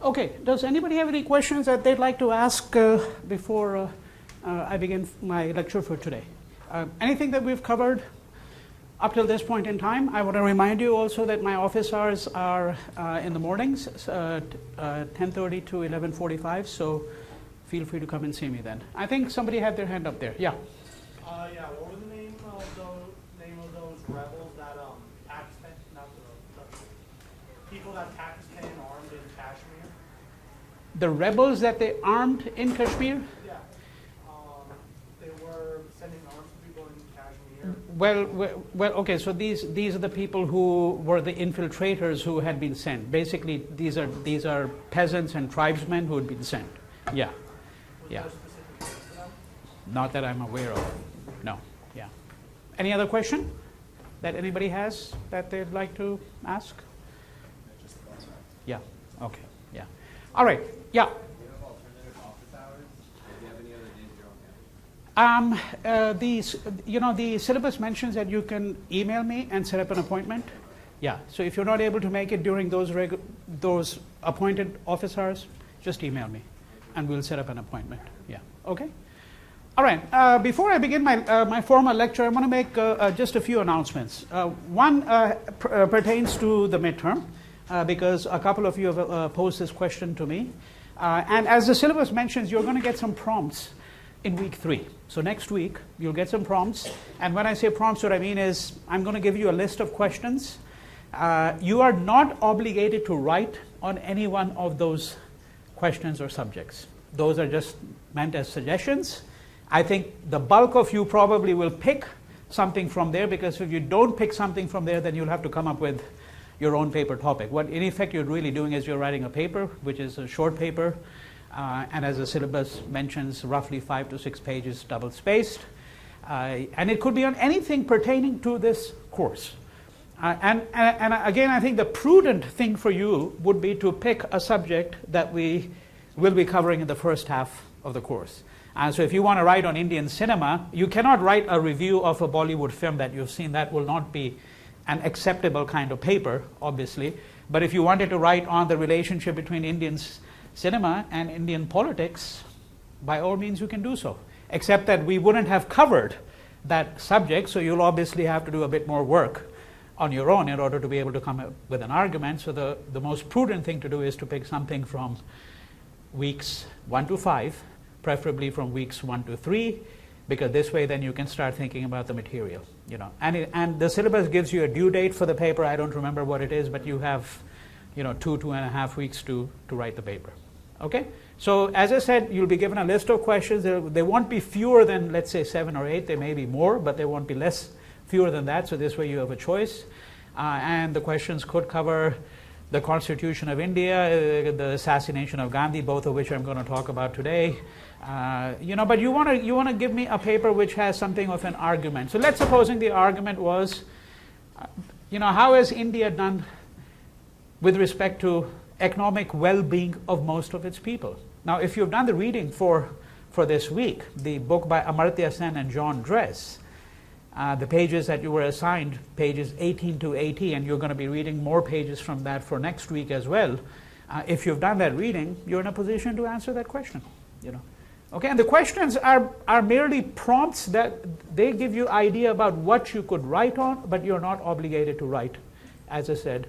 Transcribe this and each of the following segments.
Okay, does anybody have any questions that they'd like to ask before I begin my lecture for today? Anything that we've covered up till this point in time? I want to remind you also that my office hours are in the mornings, 10:30 to 11:45, so feel free to come and see me then. I think somebody had their hand up there. Yeah. Yeah. What was the name of those rebels that Pakistan, not the people that Pakistan armed in Kashmir? The rebels that they armed in Kashmir? Yeah. They were sending arms to people in Kashmir. Well. Okay. So these are the people who were the infiltrators who had been sent. Basically, these are peasants and tribesmen who had been sent. Yeah. Yeah. Not that I'm aware of. No. Yeah. Any other question that anybody has that they'd like to ask? Yeah. Okay. Yeah. All right. Yeah. Do you have alternative office hours? Do you have any other days you're on campus? The syllabus mentions that you can email me and set up an appointment. Yeah. So if you're not able to make it during those appointed office hours, just email me, and we'll set up an appointment. Yeah. Okay. All right. Before I begin my formal lecture, I want to make just a few announcements. One pertains to the midterm, because a couple of you have posed this question to me. And as the syllabus mentions, you're going to get some prompts in week 3. So next week, you'll get some prompts. And when I say prompts, what I mean is I'm going to give you a list of questions. You are not obligated to write on any one of those questions or subjects. Those are just meant as suggestions. I think the bulk of you probably will pick something from there, because if you don't pick something from there, then you'll have to come up with your own paper topic. What in effect you're really doing is you're writing a paper, which is a short paper, and as the syllabus mentions, roughly 5 to 6 pages, double spaced. And it could be on anything pertaining to this course. And again, I think the prudent thing for you would be to pick a subject that we will be covering in the first half of the course. So if you want to write on Indian cinema, you cannot write a review of a Bollywood film that you've seen. That will not be an acceptable kind of paper, obviously. But if you wanted to write on the relationship between Indian cinema and Indian politics, by all means you can do so. Except that we wouldn't have covered that subject, so you'll obviously have to do a bit more work on your own in order to be able to come up with an argument. So the most prudent thing to do is to pick something from weeks 1 to 5, preferably from weeks 1 to 3, because this way then you can start thinking about the material. And the syllabus gives you a due date for the paper. I don't remember what it is, but you have 2.5 weeks to write the paper. Okay? So as I said, you'll be given a list of questions. They won't be fewer than, let's say, 7 or 8. They may be more, but they won't be fewer than that. So this way you have a choice. And the questions could cover the Constitution of India, the assassination of Gandhi, both of which I'm going to talk about today. But you want to give me a paper which has something of an argument. So let's supposing the argument was, how has India done with respect to economic well-being of most of its people? Now, if you've done the reading for this week, the book by Amartya Sen and John Dress, the pages that you were assigned, pages 18 to 80, and you're going to be reading more pages from that for next week as well. If you've done that reading, you're in a position to answer that question. Okay, and the questions are merely prompts that they give you idea about what you could write on, but you're not obligated to write, as I said,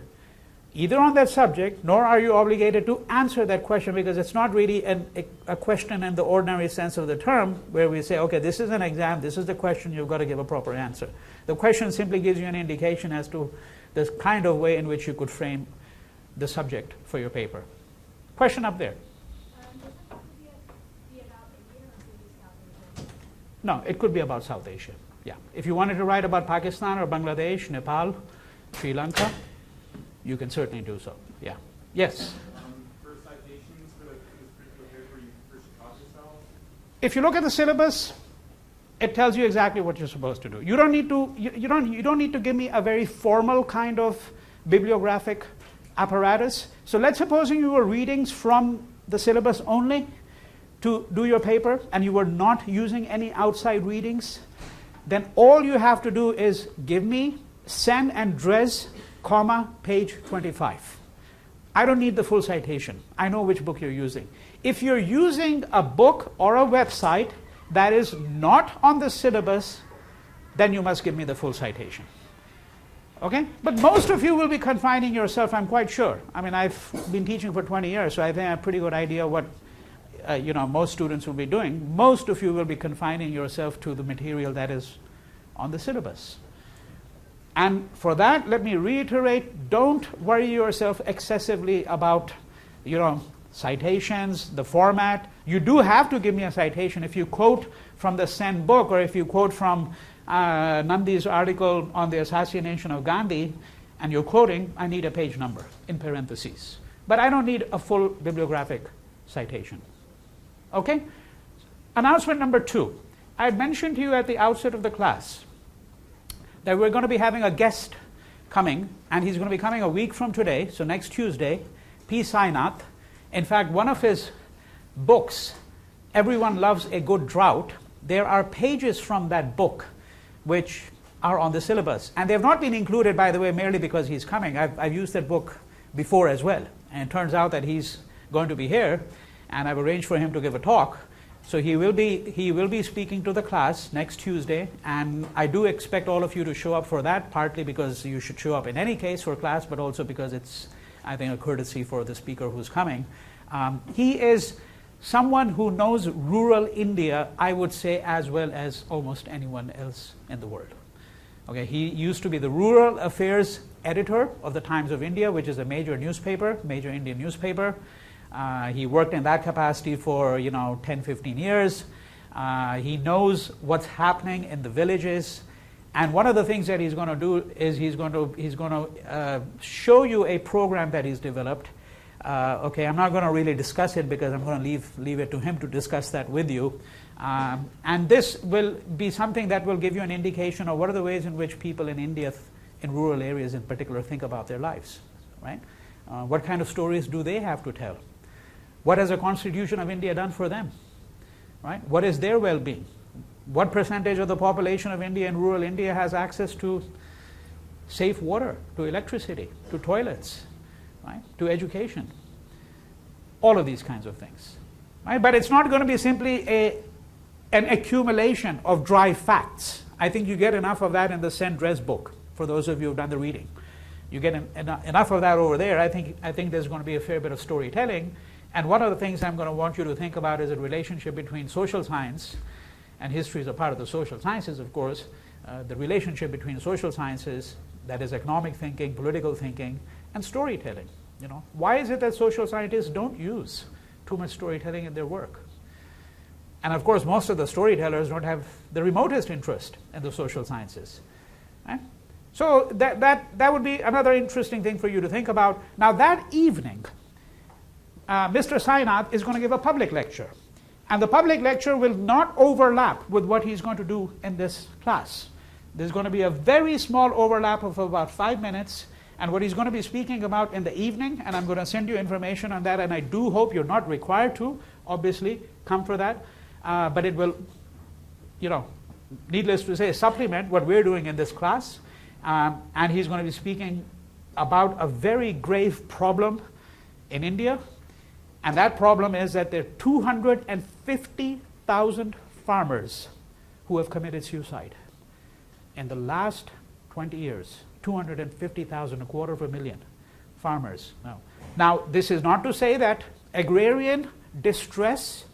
either on that subject, nor are you obligated to answer that question, because it's not really a question in the ordinary sense of the term, where we say, okay, this is an exam, this is the question, you've got to give a proper answer. The question simply gives you an indication as to the kind of way in which you could frame the subject for your paper. Question up there. No, it could be about South Asia. Yeah. If you wanted to write about Pakistan or Bangladesh, Nepal, Sri Lanka, you can certainly do so. Yeah. Yes? For citations for this particular paper, you first taught yourself? If you look at the syllabus, it tells you exactly what you're supposed to do. You don't need to you don't need to give me a very formal kind of bibliographic apparatus. So let's suppose you were readings from the syllabus only to do your paper, and you were not using any outside readings, then all you have to do is give me Sen and Dress, comma, page 25. I don't need the full citation. I know which book you're using. If you're using a book or a website that is not on the syllabus, then you must give me the full citation. Okay? But most of you will be confining yourself, I'm quite sure. I mean, I've been teaching for 20 years, so I think I have a pretty good idea what most students will be doing. Most of you will be confining yourself to the material that is on the syllabus. And for that, let me reiterate, don't worry yourself excessively about, citations, the format. You do have to give me a citation. If you quote from the Sen book, or if you quote from Nandi's article on the assassination of Gandhi, and you're quoting, I need a page number in parentheses. But I don't need a full bibliographic citation. Okay? Announcement number 2. I had mentioned to you at the outset of the class that we're going to be having a guest coming, and he's going to be coming a week from today, so next Tuesday, P. Sainath. In fact, one of his books, Everyone Loves a Good Drought, there are pages from that book which are on the syllabus. And they have not been included, by the way, merely because he's coming. I've used that book before as well. And it turns out that he's going to be here, and I've arranged for him to give a talk. So he will be speaking to the class next Tuesday, and I do expect all of you to show up for that, partly because you should show up in any case for class, but also because it's, I think, a courtesy for the speaker who's coming. He is someone who knows rural India, I would say, as well as almost anyone else in the world. Okay, he used to be the rural affairs editor of the Times of India, which is a major Indian newspaper. He worked in that capacity for 10, 15 years. He knows what's happening in the villages, and one of the things that he's going to do is he's going to show you a program that he's developed. Okay, I'm not going to really discuss it because I'm going to leave it to him to discuss that with you. And this will be something that will give you an indication of what are the ways in which people in India, in rural areas in particular, think about their lives, right? What kind of stories do they have to tell? What has the Constitution of India done for them? Right? What is their well-being? What percentage of the population of India in rural India has access to safe water, to electricity, to toilets, right? To education? All of these kinds of things. Right? But it's not going to be simply an accumulation of dry facts. I think you get enough of that in the Sen Dress book, for those of you who have done the reading. You get enough of that over there. I think there's going to be a fair bit of storytelling. And one of the things I'm going to want you to think about is a relationship between social science, and history is a part of the social sciences, of course, the relationship between social sciences, that is economic thinking, political thinking, and storytelling. Why is it that social scientists don't use too much storytelling in their work? And of course, most of the storytellers don't have the remotest interest in the social sciences. Right? So that would be another interesting thing for you to think about. Now that evening, Mr. Sainath is going to give a public lecture. And the public lecture will not overlap with what he's going to do in this class. There's going to be a very small overlap of about 5 minutes. And what he's going to be speaking about in the evening, and I'm going to send you information on that, and I do hope you're not required to, obviously, come for that. But it will, needless to say, supplement what we're doing in this class. And he's going to be speaking about a very grave problem in India. And that problem is that there are 250,000 farmers who have committed suicide in the last 20 years. 250,000, 250,000 farmers. Now, this is not to say that agrarian distress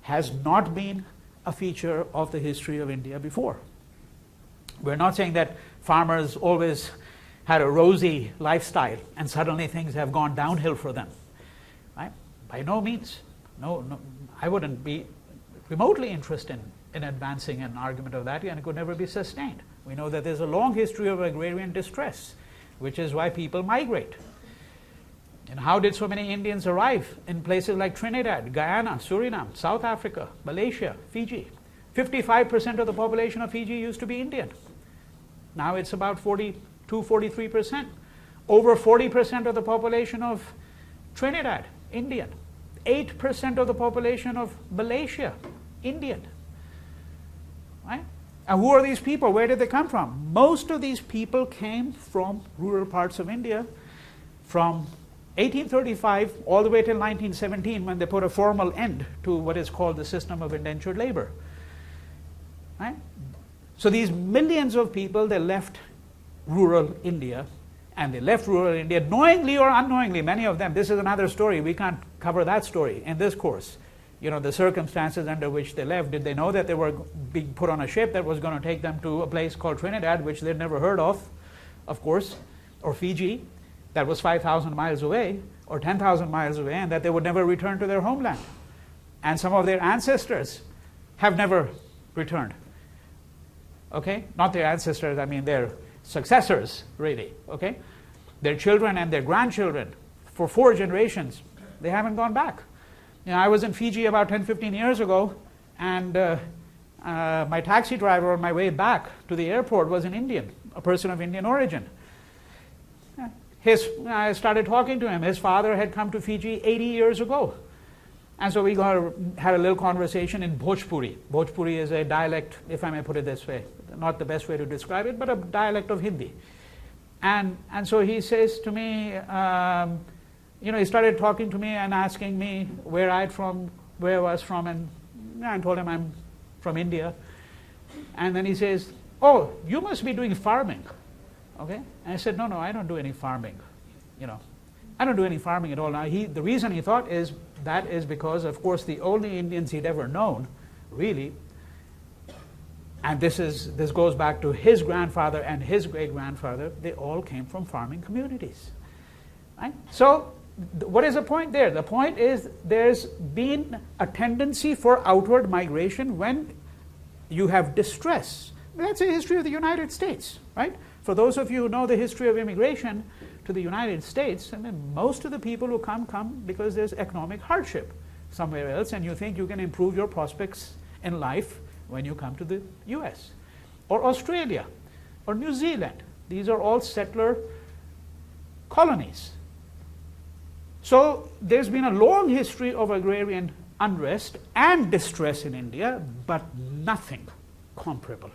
has not been a feature of the history of India before. We're not saying that farmers always had a rosy lifestyle and suddenly things have gone downhill for them. Right? By no means. No, I wouldn't be remotely interested in advancing an argument of that, and it could never be sustained. We know that there's a long history of agrarian distress, which is why people migrate. And how did so many Indians arrive in places like Trinidad, Guyana, Suriname, South Africa, Malaysia, Fiji? 55% of the population of Fiji used to be Indian. Now it's about 42, 43%. Over 40% of the population of Trinidad, Indian. 8% of the population of Malaysia, Indian. Right? And who are these people? Where did they come from? Most of these people came from rural parts of India, from 1835 all the way till 1917, when they put a formal end to what is called the system of indentured labor. Right? So these millions of people, they left rural India, and they left rural India knowingly or unknowingly, many of them. This is another story. We can't cover that story in this course. You know, the circumstances under which they left. Did they know that they were being put on a ship that was going to take them to a place called Trinidad, which they'd never heard of course, or Fiji, that was 5,000 miles away, or 10,000 miles away, and that they would never return to their homeland? And some of their ancestors have never returned. Okay? Not their ancestors, I mean their successors, really. Okay? Their children and their grandchildren, for 4 generations, they haven't gone back. You know, I was in Fiji about 10, 15 years ago, and my taxi driver on my way back to the airport was an Indian, a person of Indian origin. I started talking to him. His father had come to Fiji 80 years ago. And so we had a little conversation in Bhojpuri. Bhojpuri is a dialect, if I may put it this way, not the best way to describe it, but a dialect of Hindi. And so he says to me, you know, he started talking to me and asking me where I was from, and I told him I'm from India. And then he says, "Oh, you must be doing farming." Okay? And I said, no, I don't do any farming. You know, I don't do any farming at all. Now, the reason he thought is because, of course, the only Indians he'd ever known, really, and this goes back to his grandfather and his great-grandfather, they all came from farming communities. Right? So, what is the point there? The point is there's been a tendency for outward migration when you have distress. That's the history of the United States, right? For those of you who know the history of immigration to the United States, I mean, most of the people who come because there's economic hardship somewhere else, and you think you can improve your prospects in life when you come to the US, or Australia, or New Zealand. These are all settler colonies. So there's been a long history of agrarian unrest and distress in India, but nothing comparable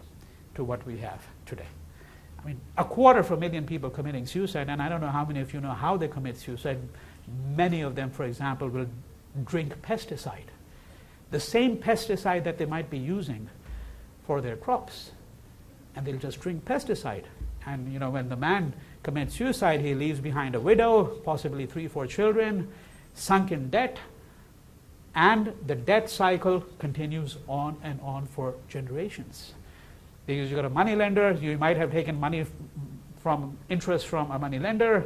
to what we have today. I mean, 250,000 people committing suicide, and I don't know how many of you know how they commit suicide. Many of them, for example, will drink pesticide, the same pesticide that they might be using for their crops, and they'll just drink pesticide. And you know, when the man commits suicide, he leaves behind a widow, possibly 3, 4 children, sunk in debt, and the debt cycle continues on and on for generations. Because you've got a money lender, you might have taken money from interest from a money lender,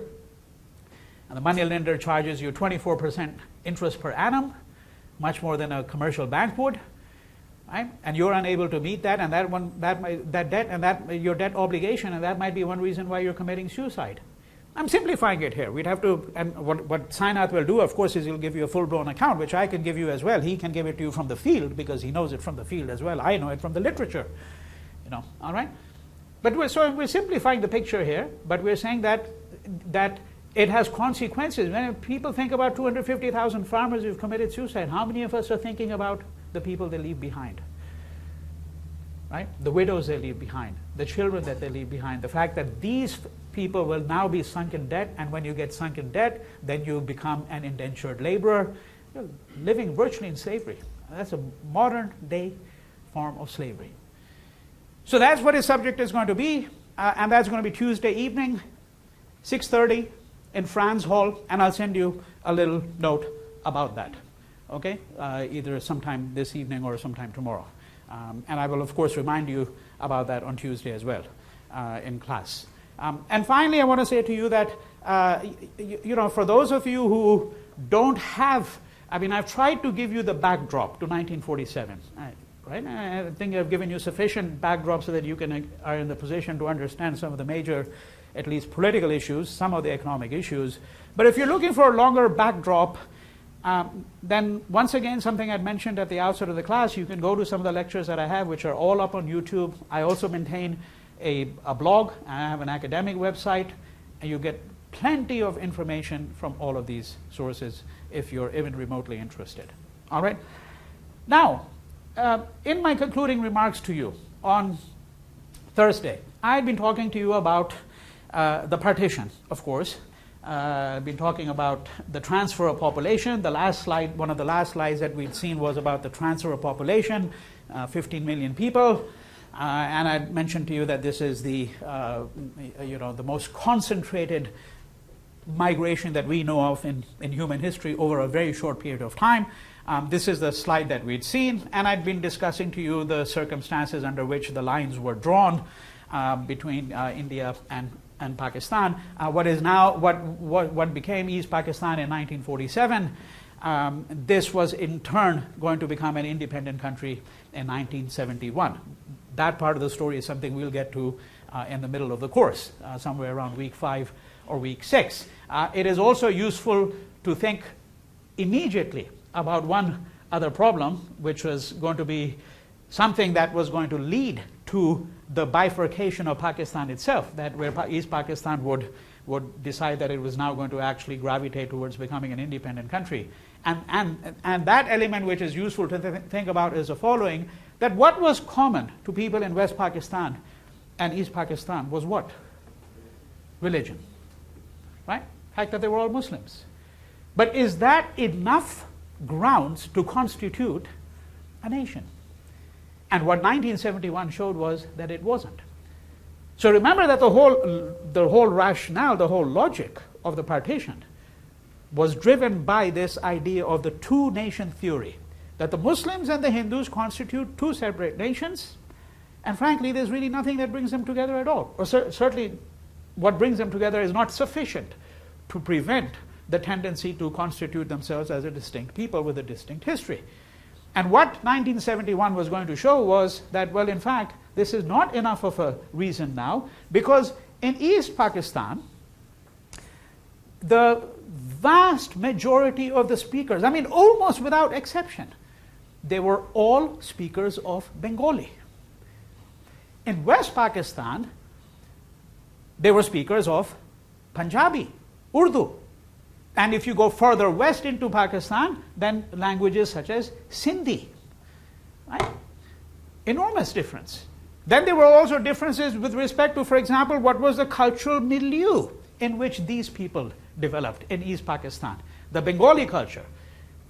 and the money lender charges you 24% interest per annum, much more than a commercial bank would, right? And you're unable to meet that, and your debt obligation, and that might be one reason why you're committing suicide. I'm simplifying it here. We'd have to, and what Sainath will do, of course, is he'll give you a full-blown account, which I can give you as well. He can give it to you from the field because he knows it from the field as well. I know it from the literature. You know, all right? But we're simplifying the picture here, but we're saying that it has consequences. When people think about 250,000 farmers who've committed suicide, how many of us are thinking about the people they leave behind? Right? The widows they leave behind, the children that they leave behind, the fact that these people will now be sunk in debt, and when you get sunk in debt, then you become an indentured laborer, you're living virtually in slavery. That's a modern day form of slavery. So that's what his subject is going to be, and that's going to be Tuesday evening, 6:30 in Franz Hall, and I'll send you a little note about that, okay? Either sometime this evening or sometime tomorrow. And I will, of course, remind you about that on Tuesday as well in class. And finally, I want to say to you that, you know, for those of you who don't have, I mean, I've tried to give you the backdrop to 1947. Right? I think I've given you sufficient backdrop so that you are in the position to understand some of the major, at least political issues, some of the economic issues. But if you're looking for a longer backdrop, then once again, something I'd mentioned at the outset of the class, you can go to some of the lectures that I have, which are all up on YouTube. I also maintain a blog, and I have an academic website, and you get plenty of information from all of these sources if you're even remotely interested. All right? Now, in my concluding remarks to you on Thursday, I had been talking to you about the partition, of course, I've been talking about the transfer of population. The last slide, one of the last slides that we'd seen was about the transfer of population, 15 million people. And I mentioned to you that this is the most concentrated migration that we know of in human history over a very short period of time. This is the slide that we'd seen, and I'd been discussing to you the circumstances under which the lines were drawn between India and Pakistan. What became East Pakistan in 1947, this was in turn going to become an independent country in 1971. That part of the story is something we'll get to in the middle of the course, somewhere around week 5 or week 6. It is also useful to think immediately about one other problem, which was going to be something that was going to lead to the bifurcation of Pakistan itself, that where East Pakistan would decide that it was now going to actually gravitate towards becoming an independent country. And that element which is useful to think about is the following, that what was common to people in West Pakistan and East Pakistan was what? Religion, right? The fact that they were all Muslims. But is that enough grounds to constitute a nation? And what 1971 showed was that it wasn't. So remember that the whole rationale, the whole logic of the partition was driven by this idea of the two-nation theory, that the Muslims and the Hindus constitute two separate nations, and frankly, there's really nothing that brings them together at all. Or certainly, what brings them together is not sufficient to prevent the tendency to constitute themselves as a distinct people with a distinct history. And what 1971 was going to show was that, well, in fact, this is not enough of a reason now, because in East Pakistan, the vast majority of the speakers, I mean, almost without exception, they were all speakers of Bengali. In West Pakistan, they were speakers of Punjabi, Urdu. And if you go further west into Pakistan, then languages such as Sindhi, right? Enormous difference. Then there were also differences with respect to, for example, what was the cultural milieu in which these people developed in East Pakistan. The Bengali culture,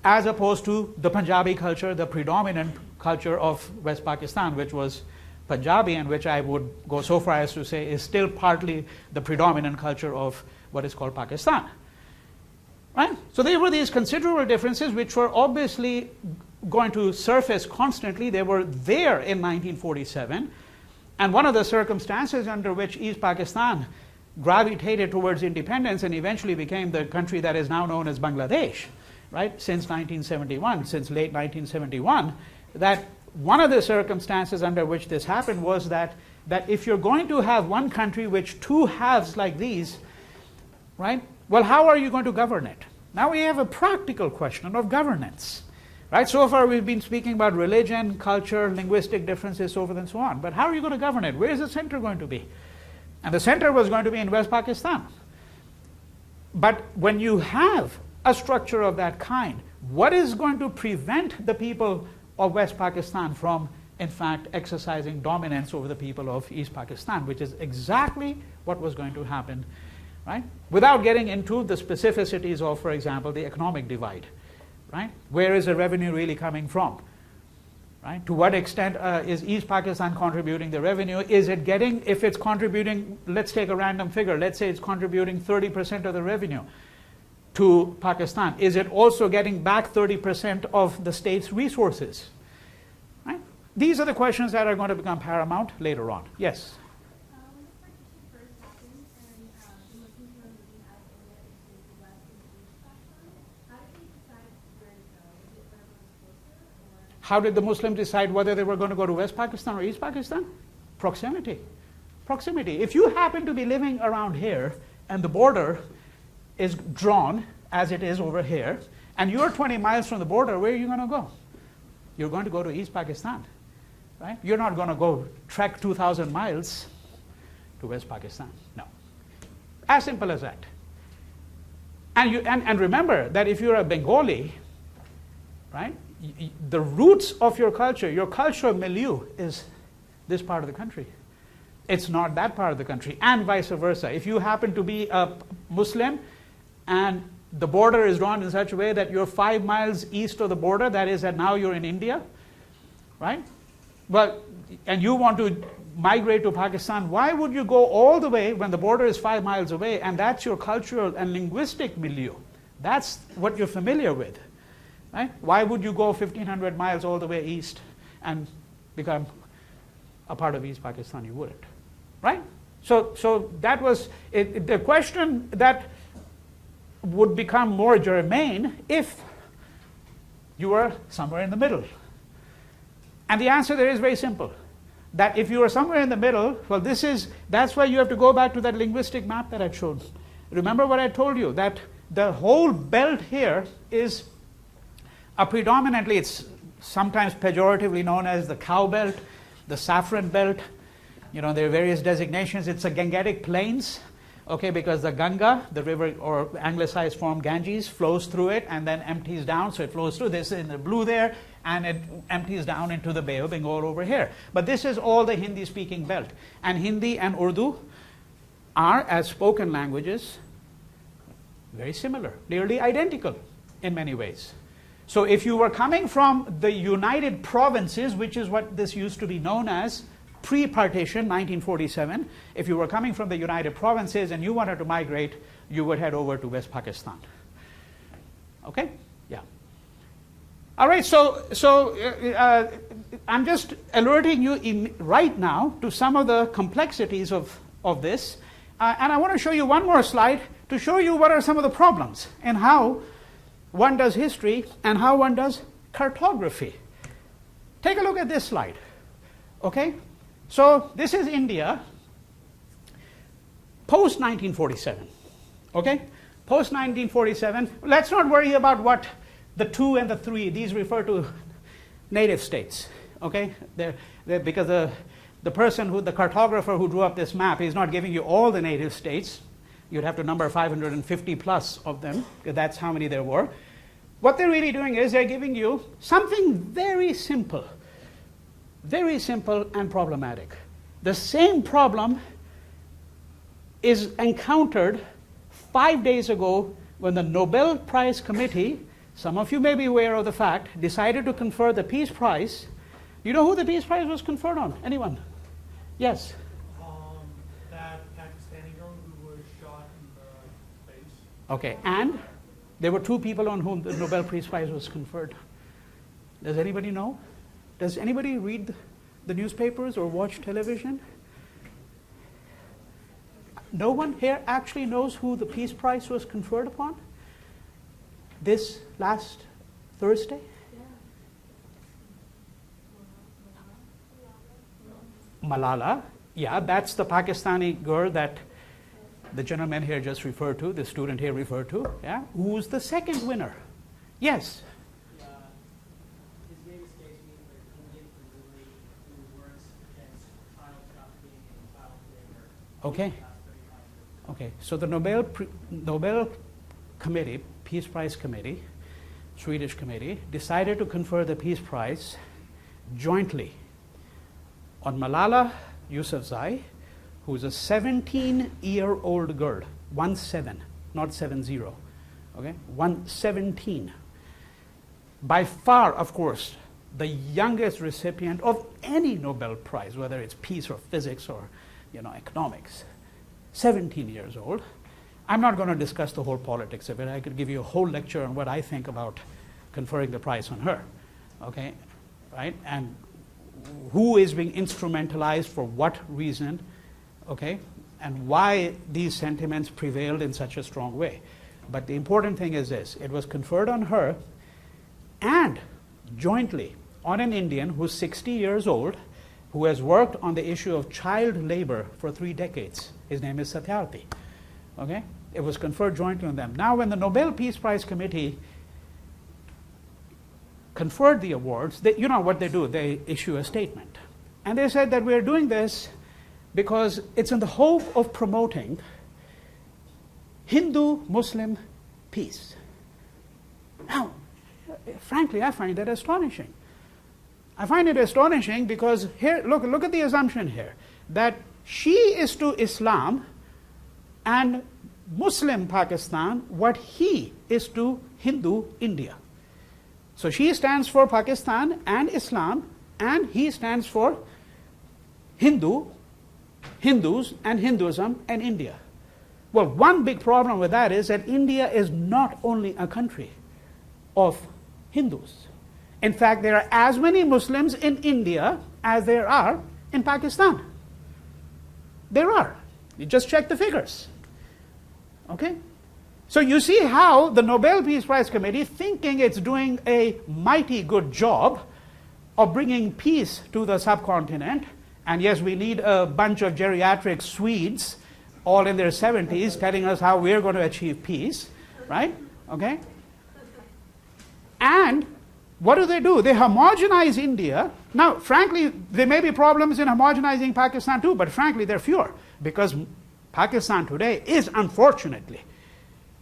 as opposed to the Punjabi culture, the predominant culture of West Pakistan, which was Punjabi, and which I would go so far as to say is still partly the predominant culture of what is called Pakistan. Right? So there were these considerable differences which were obviously going to surface constantly. They were there in 1947. And one of the circumstances under which East Pakistan gravitated towards independence and eventually became the country that is now known as Bangladesh, right, since 1971, since late 1971, that one of the circumstances under which this happened was that if you're going to have one country which two halves like these, right, well, how are you going to govern it? Now we have a practical question of governance. Right? So far we've been speaking about religion, culture, linguistic differences, so forth and so on. But how are you going to govern it? Where is the center going to be? And the center was going to be in West Pakistan. But when you have a structure of that kind, what is going to prevent the people of West Pakistan from, in fact, exercising dominance over the people of East Pakistan, which is exactly what was going to happen, right? Without getting into the specificities of, for example, the economic divide, right? Where is the revenue really coming from, right? To what extent is East Pakistan contributing the revenue? Is it getting, if it's contributing, let's take a random figure, let's say it's contributing 30% of the revenue to Pakistan. Is it also getting back 30% of the state's resources, right? These are the questions that are going to become paramount later on. Yes? How did the Muslims decide whether they were going to go to West Pakistan or East Pakistan? Proximity. Proximity. If you happen to be living around here and the border is drawn as it is over here, and you're 20 miles from the border, where are you going to go? You're going to go to East Pakistan, right? You're not going to go trek 2,000 miles to West Pakistan. No. As simple as that. And remember that if you're a Bengali, right, the roots of your cultural milieu is this part of the country. It's not that part of the country, and vice versa. If you happen to be a Muslim and the border is drawn in such a way that you're 5 miles east of the border, that is that now you're in India, right? Well, and you want to migrate to Pakistan, why would you go all the way when the border is 5 miles away, and that's your cultural and linguistic milieu? That's what you're familiar with, right? Why would you go 1,500 miles all the way east and become a part of East Pakistan? You wouldn't, right? So that was the question that would become more germane if you were somewhere in the middle. And the answer there is very simple. That if you are somewhere in the middle, well, that's why you have to go back to that linguistic map that I showed. Remember what I told you, that the whole belt here is a predominantly, it's sometimes pejoratively known as the cow belt, the saffron belt. You know, there are various designations. It's a Gangetic plains, okay, because the Ganga, the river or anglicized form Ganges, flows through it and then empties down. So it flows through this in the blue there, and it empties down into the Bay of Bengal over here. But this is all the Hindi-speaking belt. And Hindi and Urdu are, as spoken languages, very similar, nearly identical in many ways. So if you were coming from the United Provinces, which is what this used to be known as pre-partition, 1947, if you were coming from the United Provinces and you wanted to migrate, you would head over to West Pakistan. Okay? Yeah. All right, so I'm just alerting you right now to some of the complexities of this. And I want to show you one more slide to show you what are some of the problems and how one does history and how one does cartography. Take a look at this slide. Okay? So this is India post-1947. Okay? Post-1947. Let's not worry about what the 2 and the 3, these refer to native states. Okay? Because the person the cartographer who drew up this map is not giving you all the native states. You'd have to number 550 plus of them, because that's how many there were. What they're really doing is they're giving you something very simple and problematic. The same problem is encountered 5 days ago when the Nobel Prize Committee, some of you may be aware of the fact, decided to confer the Peace Prize. You know who the Peace Prize was conferred on? Anyone? Yes? That Pakistani girl who was shot in the face. Okay, and there were 2 people on whom the Nobel Peace Prize was conferred. Does anybody know? Does anybody read the newspapers or watch television? No one here actually knows who the Peace Prize was conferred upon? This last Thursday? Malala. Yeah, that's the Pakistani girl that the gentleman here just referred to, the student here referred to. Yeah, who's the second winner? Yes. His name escapes me, but Indian presumably who works against child trafficking and child labor. Okay. Okay. So the Nobel Committee, Peace Prize Committee, Swedish committee, decided to confer the Peace Prize jointly on Malala Yousafzai, who is a 17-year-old girl, 17, not 70, okay, 117. By far, of course, the youngest recipient of any Nobel Prize, whether it's peace or physics or, economics, 17 years old. I'm not going to discuss the whole politics of it. I could give you a whole lecture on what I think about conferring the prize on her, okay, right? And who is being instrumentalized for what reason, okay, and why these sentiments prevailed in such a strong way. But the important thing is this: it was conferred on her and jointly on an Indian who's 60 years old, who has worked on the issue of child labor for 3 decades. His name is Satyarthi. Okay? It was conferred jointly on them. Now, when the Nobel Peace Prize Committee conferred the awards, you know what they do? They issue a statement. And they said that we're doing this because it's in the hope of promoting Hindu-Muslim peace. Now, frankly, I find that astonishing. I find it astonishing because here, look at the assumption here, that she is to Islam and Muslim Pakistan what he is to Hindu India. So she stands for Pakistan and Islam, and he stands for Hindus and Hinduism and India. Well, one big problem with that is that India is not only a country of Hindus. In fact, there are as many Muslims in India as there are in Pakistan. There are. You just check the figures. Okay? So you see how the Nobel Peace Prize Committee, thinking it's doing a mighty good job of bringing peace to the subcontinent, and yes, we need a bunch of geriatric Swedes, all in their 70s, telling us how we're going to achieve peace, right? Okay? And what do? They homogenize India. Now, frankly, there may be problems in homogenizing Pakistan too, but frankly, they're fewer, because Pakistan today is, unfortunately,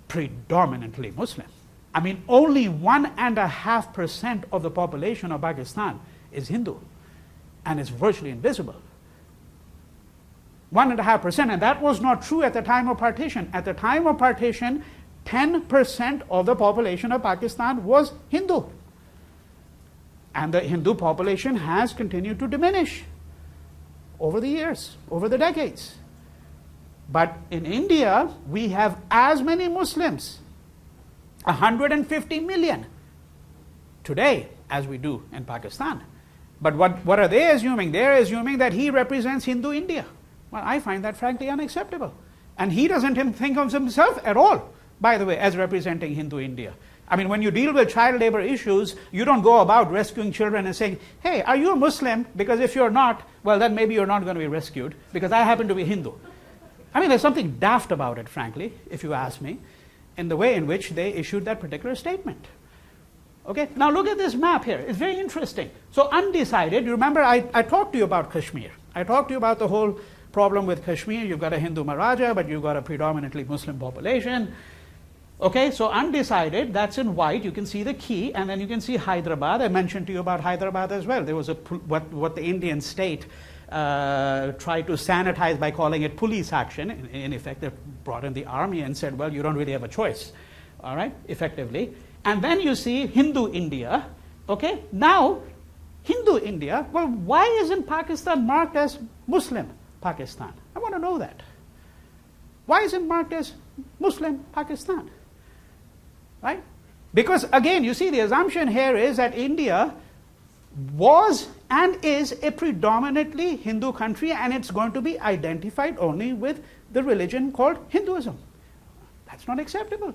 predominantly Muslim. I mean, only 1.5% of the population of Pakistan is Hindu, and it's virtually invisible. 1.5%, and that was not true at the time of partition. At the time of partition, 10% of the population of Pakistan was Hindu. And the Hindu population has continued to diminish over the years, over the decades. But in India, we have as many Muslims, 150 million, today as we do in Pakistan. But what are they assuming? They're assuming that he represents Hindu India. Well, I find that frankly unacceptable. And he doesn't think of himself at all, by the way, as representing Hindu India. I mean, when you deal with child labor issues, you don't go about rescuing children and saying, hey, are you a Muslim? Because if you're not, well, then maybe you're not going to be rescued, because I happen to be Hindu. I mean, there's something daft about it, frankly, if you ask me, in the way in which they issued that particular statement. Okay, now look at this map here. It's very interesting. So undecided, you remember I talked to you about Kashmir. I talked to you about the whole problem with Kashmir. You've got a Hindu Maharaja, but you've got a predominantly Muslim population. Okay, so undecided, that's in white. You can see the key, and then you can see Hyderabad. I mentioned to you about Hyderabad as well. There was what the Indian state tried to sanitize by calling it police action. In effect, they brought in the army and said, well, you don't really have a choice, all right, effectively. And then you see Hindu India. Okay, now Hindu India, well, why isn't Pakistan marked as Muslim Pakistan? I want to know that. Why isn't it marked as Muslim Pakistan? Right? Because again, you see, the assumption here is that India was and is a predominantly Hindu country, and it's going to be identified only with the religion called Hinduism. That's not acceptable.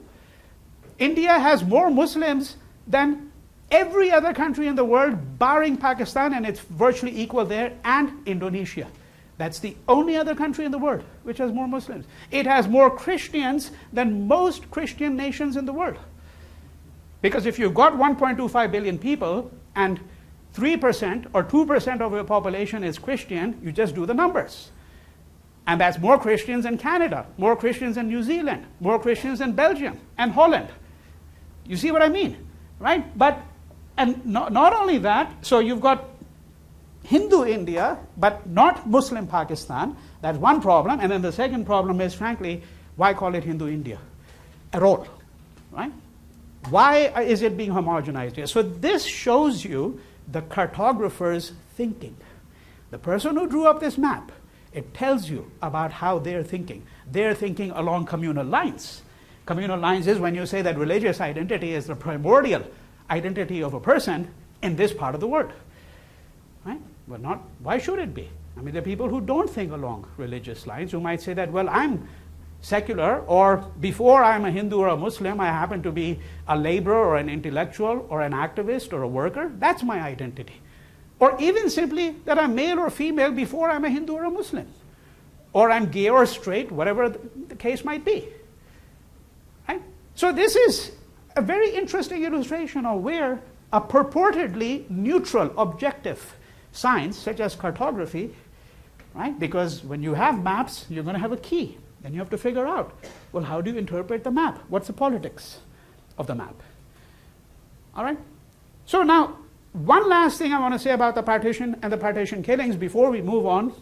India has more Muslims than every other country in the world, barring Pakistan, and it's virtually equal there, and Indonesia. That's the only other country in the world which has more Muslims. It has more Christians than most Christian nations in the world. Because if you've got 1.25 billion people and 3% or 2% of your population is Christian, you just do the numbers. And that's more Christians in Canada, more Christians in New Zealand, more Christians in Belgium and Holland. You see what I mean, right? And not only that, so you've got Hindu India, but not Muslim Pakistan. That's one problem. And then the second problem is, frankly, why call it Hindu India at all, right? Why is it being homogenized here? So this shows you the cartographer's thinking. The person who drew up this map, it tells you about how they're thinking. They're thinking along communal lines. Communal lines is when you say that religious identity is the primordial identity of a person in this part of the world. Right? Well, not, why should it be? I mean, there are people who don't think along religious lines, who might say that, well, I'm secular, or before I'm a Hindu or a Muslim, I happen to be a laborer or an intellectual or an activist or a worker. That's my identity. Or even simply that I'm male or female before I'm a Hindu or a Muslim. Or I'm gay or straight, whatever the case might be. Right? So this is a very interesting illustration of where a purportedly neutral, objective science, such as cartography, right? Because when you have maps, you're going to have a key. Then you have to figure out, well, how do you interpret the map? What's the politics of the map? All right? So now, one last thing I want to say about the partition and the partition killings before we move on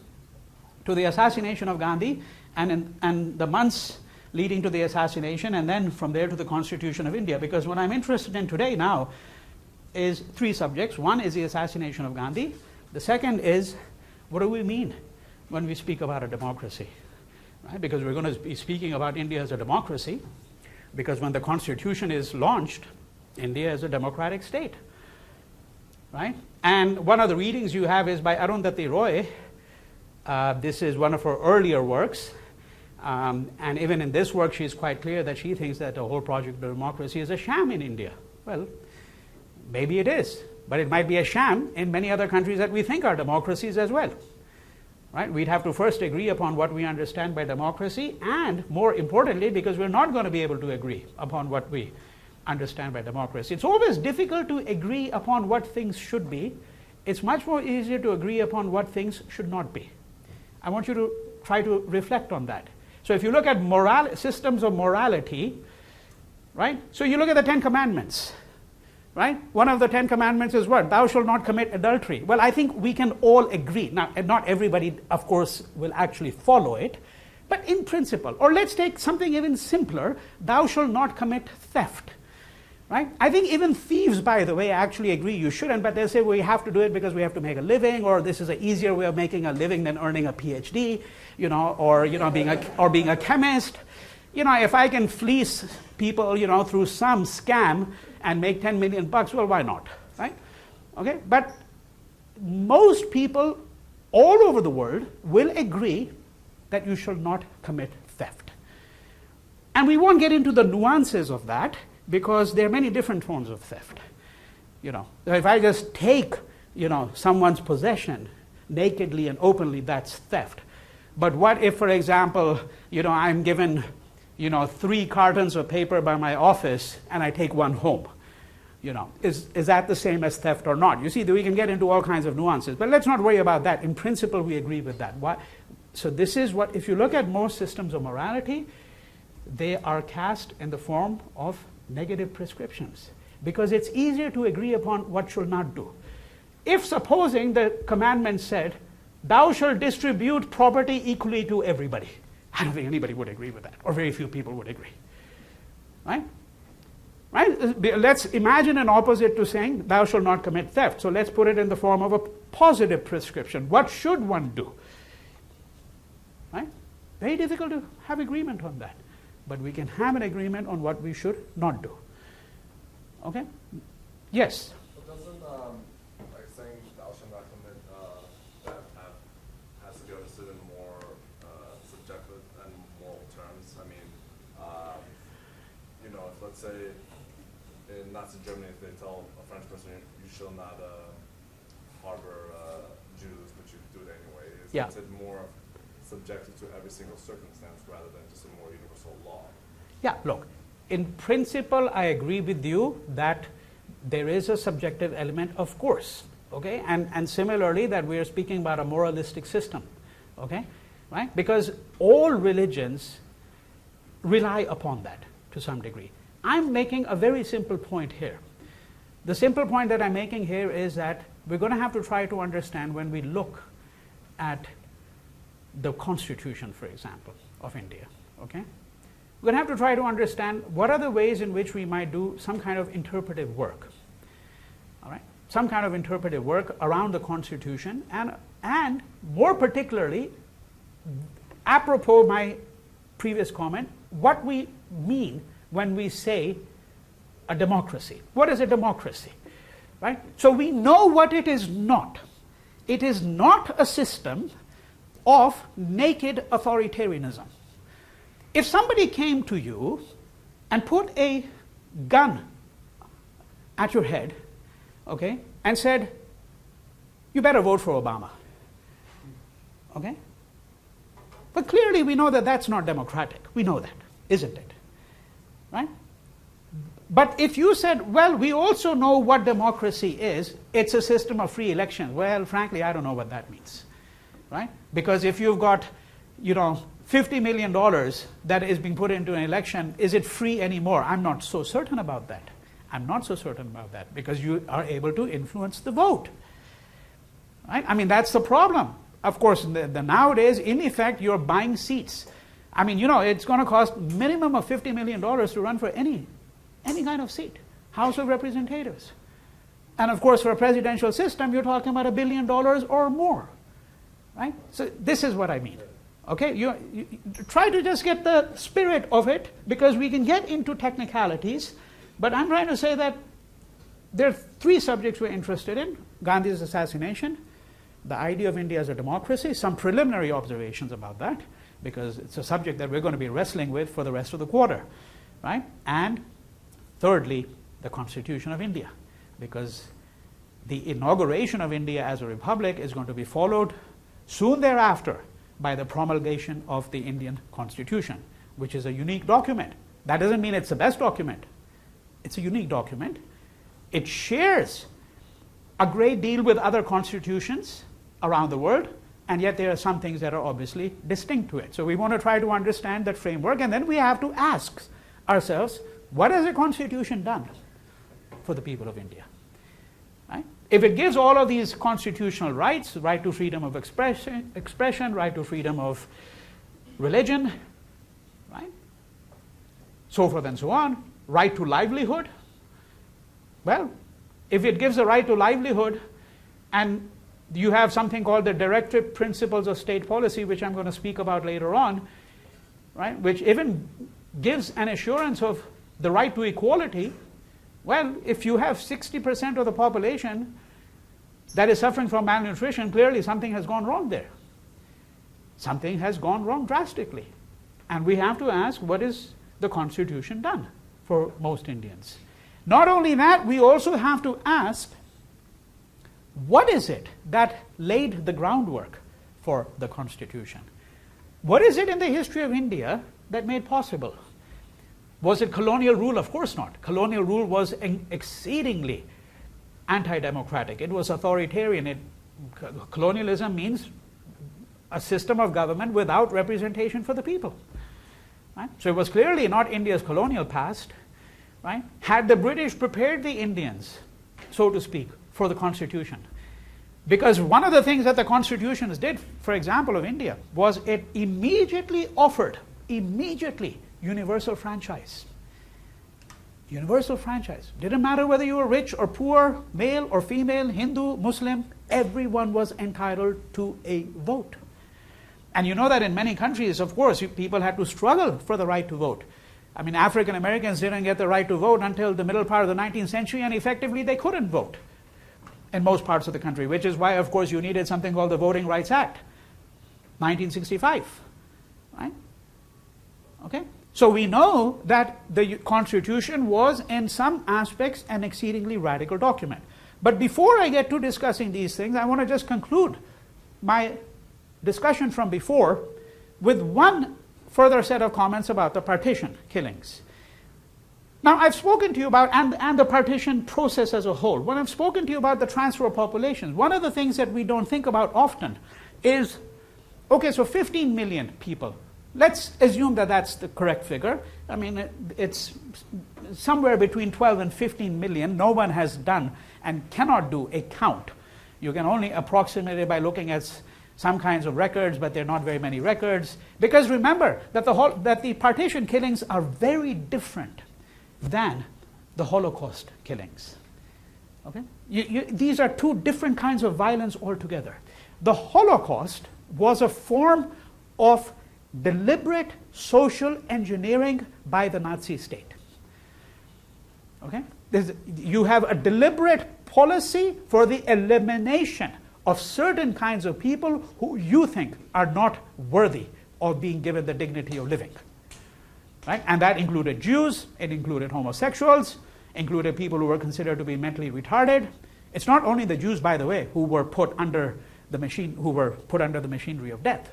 to the assassination of Gandhi and the months leading to the assassination, and then from there to the Constitution of India. Because what I'm interested in today now is three subjects. One is the assassination of Gandhi. The second is, what do we mean when we speak about a democracy? Right? Because we're going to be speaking about India as a democracy, because when the Constitution is launched, India is a democratic state. Right? And one of the readings you have is by Arundhati Roy. This is one of her earlier works. And even in this work, she's quite clear that she thinks that the whole project of democracy is a sham in India. Well, maybe it is, but it might be a sham in many other countries that we think are democracies as well. Right? We'd have to first agree upon what we understand by democracy, and more importantly, because we're not going to be able to agree upon what we understand by democracy. It's always difficult to agree upon what things should be. It's much more easier to agree upon what things should not be. I want you to try to reflect on that. So if you look at systems of morality, right? So you look at the 10 Commandments, right? One of the 10 Commandments is what? Thou shalt not commit adultery. Well, I think we can all agree. Now, not everybody, of course, will actually follow it, but in principle. Or let's take something even simpler. Thou shalt not commit theft. Right? I think even thieves, by the way, actually agree you shouldn't, but they say we have to do it because we have to make a living, or this is an easier way of making a living than earning a PhD, or being a chemist. If I can fleece people, through some scam and make 10 million bucks, well, why not, right? Okay, but most people all over the world will agree that you shall not commit theft. And we won't get into the nuances of that, because there are many different forms of theft. If I just take, someone's possession nakedly and openly, that's theft. But what if, for example, I'm given, 3 cartons of paper by my office and I take one home? Is that the same as theft or not? You see, we can get into all kinds of nuances, but let's not worry about that. In principle, we agree with that. So this is what, if you look at most systems of morality, they are cast in the form of negative prescriptions, because it's easier to agree upon what should not do. If supposing the commandment said, thou shalt distribute property equally to everybody, I don't think anybody would agree with that, or very few people would agree. Right? Let's imagine an opposite to saying, thou shalt not commit theft. So let's put it in the form of a positive prescription. What should one do? Right? Very difficult to have agreement on that. But we can have an agreement on what we should not do. Okay? Yes? But doesn't, saying thou shalt not commit theft has to be understood in more subjective and moral terms? I mean, if let's say in Nazi Germany, if they tell a French person, you shall not harbor Jews, but you do it anyway, is it more subjective to every single circumstance rather than just a more universal law? Yeah, look, in principle, I agree with you that there is a subjective element, of course, okay? And similarly, that we are speaking about a moralistic system, okay? Right? Because all religions rely upon that to some degree. I'm making a very simple point here. The simple point that I'm making here is that we're going to have to try to understand, when we look at the Constitution, for example, of India, okay? We're going to have to try to understand what are the ways in which we might do some kind of interpretive work, all right? Some kind of interpretive work around the Constitution, and more particularly, apropos my previous comment, what we mean when we say a democracy. What is a democracy, right? So we know what it is not. It is not a system of naked authoritarianism. If somebody came to you and put a gun at your head, okay, and said, you better vote for Obama, okay? But clearly we know that that's not democratic. We know that, isn't it? Right? But if you said, well, we also know what democracy is, it's a system of free elections. Well, frankly, I don't know what that means, right? Because if you've got, $50 million that is being put into an election, is it free anymore? I'm not so certain about that. I'm not so certain about that, because you are able to influence the vote, right? I mean, that's the problem. Of course, nowadays, in effect, you're buying seats. I mean, you know, it's going to cost minimum of $50 million to run for any kind of seat, House of Representatives. And of course, for a presidential system, you're talking about $1 billion or more, right? So this is what I mean. Okay, you try to just get the spirit of it, because we can get into technicalities, but I'm trying to say that there are three subjects we're interested in: Gandhi's assassination, the idea of India as a democracy, some preliminary observations about that, because it's a subject that we're going to be wrestling with for the rest of the quarter, right? And thirdly, the Constitution of India, because the inauguration of India as a republic is going to be followed soon thereafter by the promulgation of the Indian Constitution, which is a unique document. That doesn't mean it's the best document. It's a unique document. It shares a great deal with other constitutions around the world, and yet there are some things that are obviously distinct to it. So we want to try to understand that framework, and then we have to ask ourselves, what has the Constitution done for the people of India? Right? If it gives all of these constitutional rights, right to freedom of expression, right to freedom of religion, right, so forth and so on, right to livelihood, well, if it gives a right to livelihood, and you have something called the directive principles of state policy, which I'm going to speak about later on, right, which even gives an assurance of the right to equality. Well, if you have 60% of the population that is suffering from malnutrition, clearly something has gone wrong there. Something has gone wrong drastically. And we have to ask, what is the Constitution done for most Indians? Not only that, we also have to ask, what is it that laid the groundwork for the Constitution? What is it in the history of India that made possible? Was it colonial rule? Of course not. Colonial rule was exceedingly anti-democratic. It was authoritarian. Colonialism means a system of government without representation for the people. Right? So it was clearly not India's colonial past. Right? Had the British prepared the Indians, so to speak, for the Constitution? Because one of the things that the constitutions did, for example, of India, was it immediately offered, universal franchise. Universal franchise. Didn't matter whether you were rich or poor, male or female, Hindu, Muslim, everyone was entitled to a vote. And you know that in many countries, of course, people had to struggle for the right to vote. I mean, African Americans didn't get the right to vote until the middle part of the 19th century, and effectively they couldn't vote in most parts of the country, which is why, of course, you needed something called the Voting Rights Act, 1965, right? Okay? So we know that the Constitution was, in some aspects, an exceedingly radical document. But before I get to discussing these things, I want to just conclude my discussion from before with one further set of comments about the partition killings. Now, I've spoken to you about, and the partition process as a whole. When I've spoken to you about the transfer of populations, one of the things that we don't think about often is, okay, so 15 million people. Let's assume that that's the correct figure. I mean, it's somewhere between 12 and 15 million. No one has done and cannot do a count. You can only approximate it by looking at some kinds of records, but there are not very many records. Because remember that the partition killings are very different than the Holocaust killings. Okay? These are two different kinds of violence altogether. The Holocaust was a form of deliberate social engineering by the Nazi state. Okay? You have a deliberate policy for the elimination of certain kinds of people who you think are not worthy of being given the dignity of living. Right? And that included Jews, it included homosexuals, included people who were considered to be mentally retarded. It's not only the Jews, by the way, who were put under the machinery of death.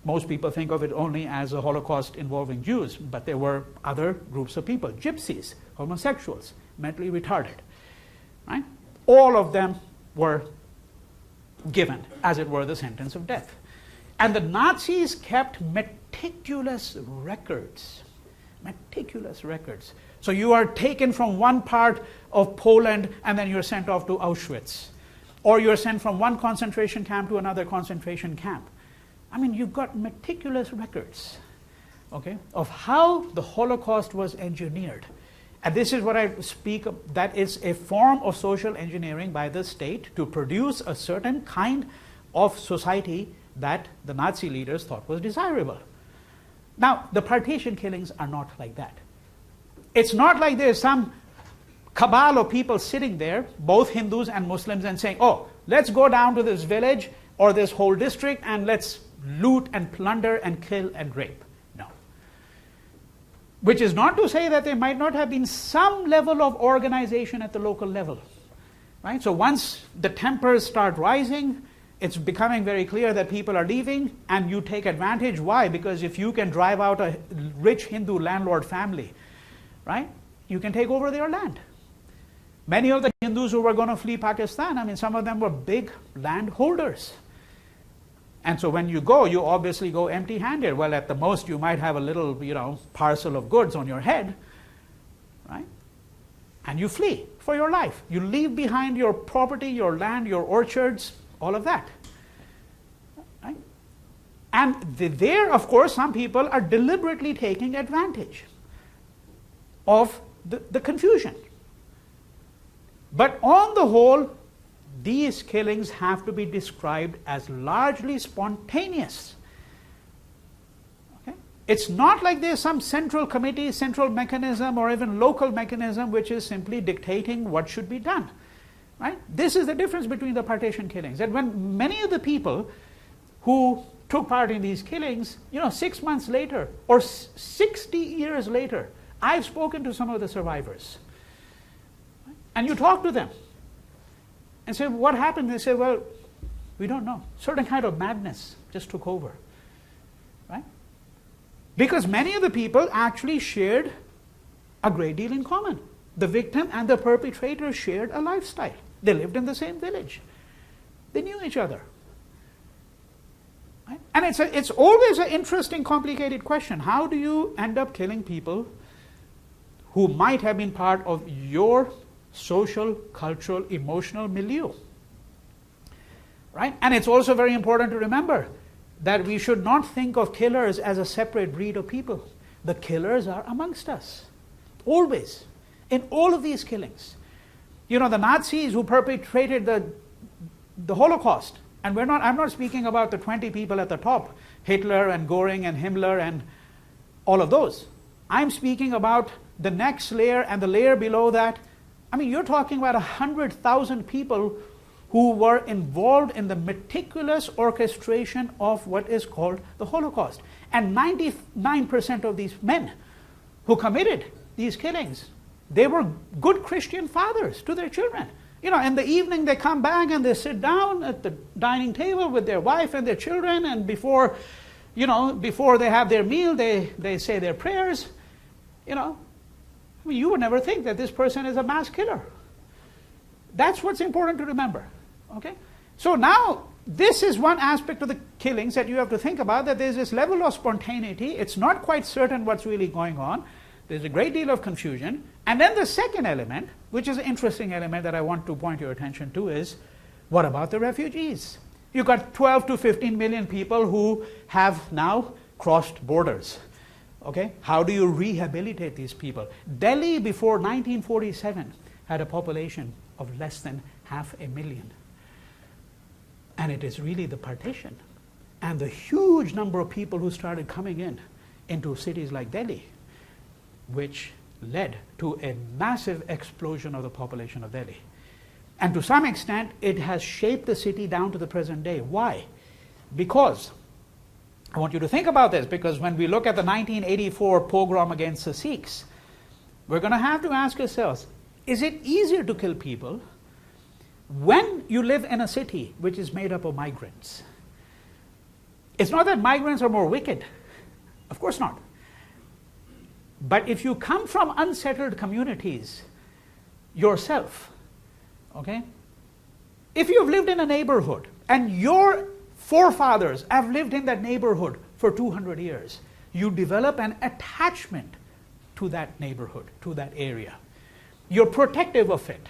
Most people think of it only as a Holocaust involving Jews, but there were other groups of people, gypsies, homosexuals, mentally retarded. Right? All of them were given, as it were, the sentence of death. And the Nazis kept meticulous records. Meticulous records. So you are taken from one part of Poland and then you're sent off to Auschwitz. Or you're sent from one concentration camp to another concentration camp. I mean, you've got meticulous records. okay, of how the Holocaust was engineered. And this is what I speak of, that is a form of social engineering by the state to produce a certain kind of society that the Nazi leaders thought was desirable. Now, the partition killings are not like that. It's not like there's some cabal of people sitting there, both Hindus and Muslims, and saying, oh, let's go down to this village or this whole district and let's loot and plunder and kill and rape. No. Which is not to say that there might not have been some level of organization at the local level. Right? So once the tempers start rising, it's becoming very clear that people are leaving, and you take advantage. Why? Because if you can drive out a rich Hindu landlord family, right, you can take over their land. Many of the Hindus who were going to flee Pakistan, I mean, some of them were big landholders. And so when you go, you obviously go empty-handed. Well, at the most, you might have a little, parcel of goods on your head, right? And you flee for your life. You leave behind your property, your land, your orchards, all of that. Right? And there, of course, some people are deliberately taking advantage of the confusion. But on the whole, these killings have to be described as largely spontaneous. Okay? It's not like there's some central committee, central mechanism, or even local mechanism which is simply dictating what should be done. Right? This is the difference between the partition killings. And when many of the people who took part in these killings, 6 months later or 60 years later, I've spoken to some of the survivors. And you talk to them and say, what happened? They say, well, we don't know. Certain kind of madness just took over. Right? Because many of the people actually shared a great deal in common. The victim and the perpetrator shared a lifestyle. They lived in the same village. They knew each other. Right? And it's always an interesting, complicated question. How do you end up killing people who might have been part of your social, cultural, emotional milieu? Right? And it's also very important to remember that we should not think of killers as a separate breed of people. The killers are amongst us. Always. In all of these killings. The Nazis who perpetrated the Holocaust, and I'm not speaking about the 20 people at the top, Hitler and Göring and Himmler and all of those. I'm speaking about the next layer and the layer below that. I mean, you're talking about 100,000 people who were involved in the meticulous orchestration of what is called the Holocaust. And 99% of these men who committed these killings, they were good Christian fathers to their children. In the evening they come back and they sit down at the dining table with their wife and their children, and before they have their meal, they say their prayers. You would never think that this person is a mass killer. That's what's important to remember. Okay? So now, this is one aspect of the killings that you have to think about, that there's this level of spontaneity. It's not quite certain what's really going on. There's a great deal of confusion. And then the second element, which is an interesting element that I want to point your attention to, is what about the refugees? You've got 12 to 15 million people who have now crossed borders. Okay? How do you rehabilitate these people? Delhi before 1947 had a population of less than 500,000. And it is really the partition and the huge number of people who started coming into cities like Delhi, which led to a massive explosion of the population of Delhi. And to some extent, it has shaped the city down to the present day. Why? Because, I want you to think about this, because when we look at the 1984 pogrom against the Sikhs, we're going to have to ask ourselves, is it easier to kill people when you live in a city which is made up of migrants? It's not that migrants are more wicked. Of course not. But if you come from unsettled communities yourself, okay, if you've lived in a neighborhood and your forefathers have lived in that neighborhood for 200 years, you develop an attachment to that neighborhood, to that area. You're protective of it.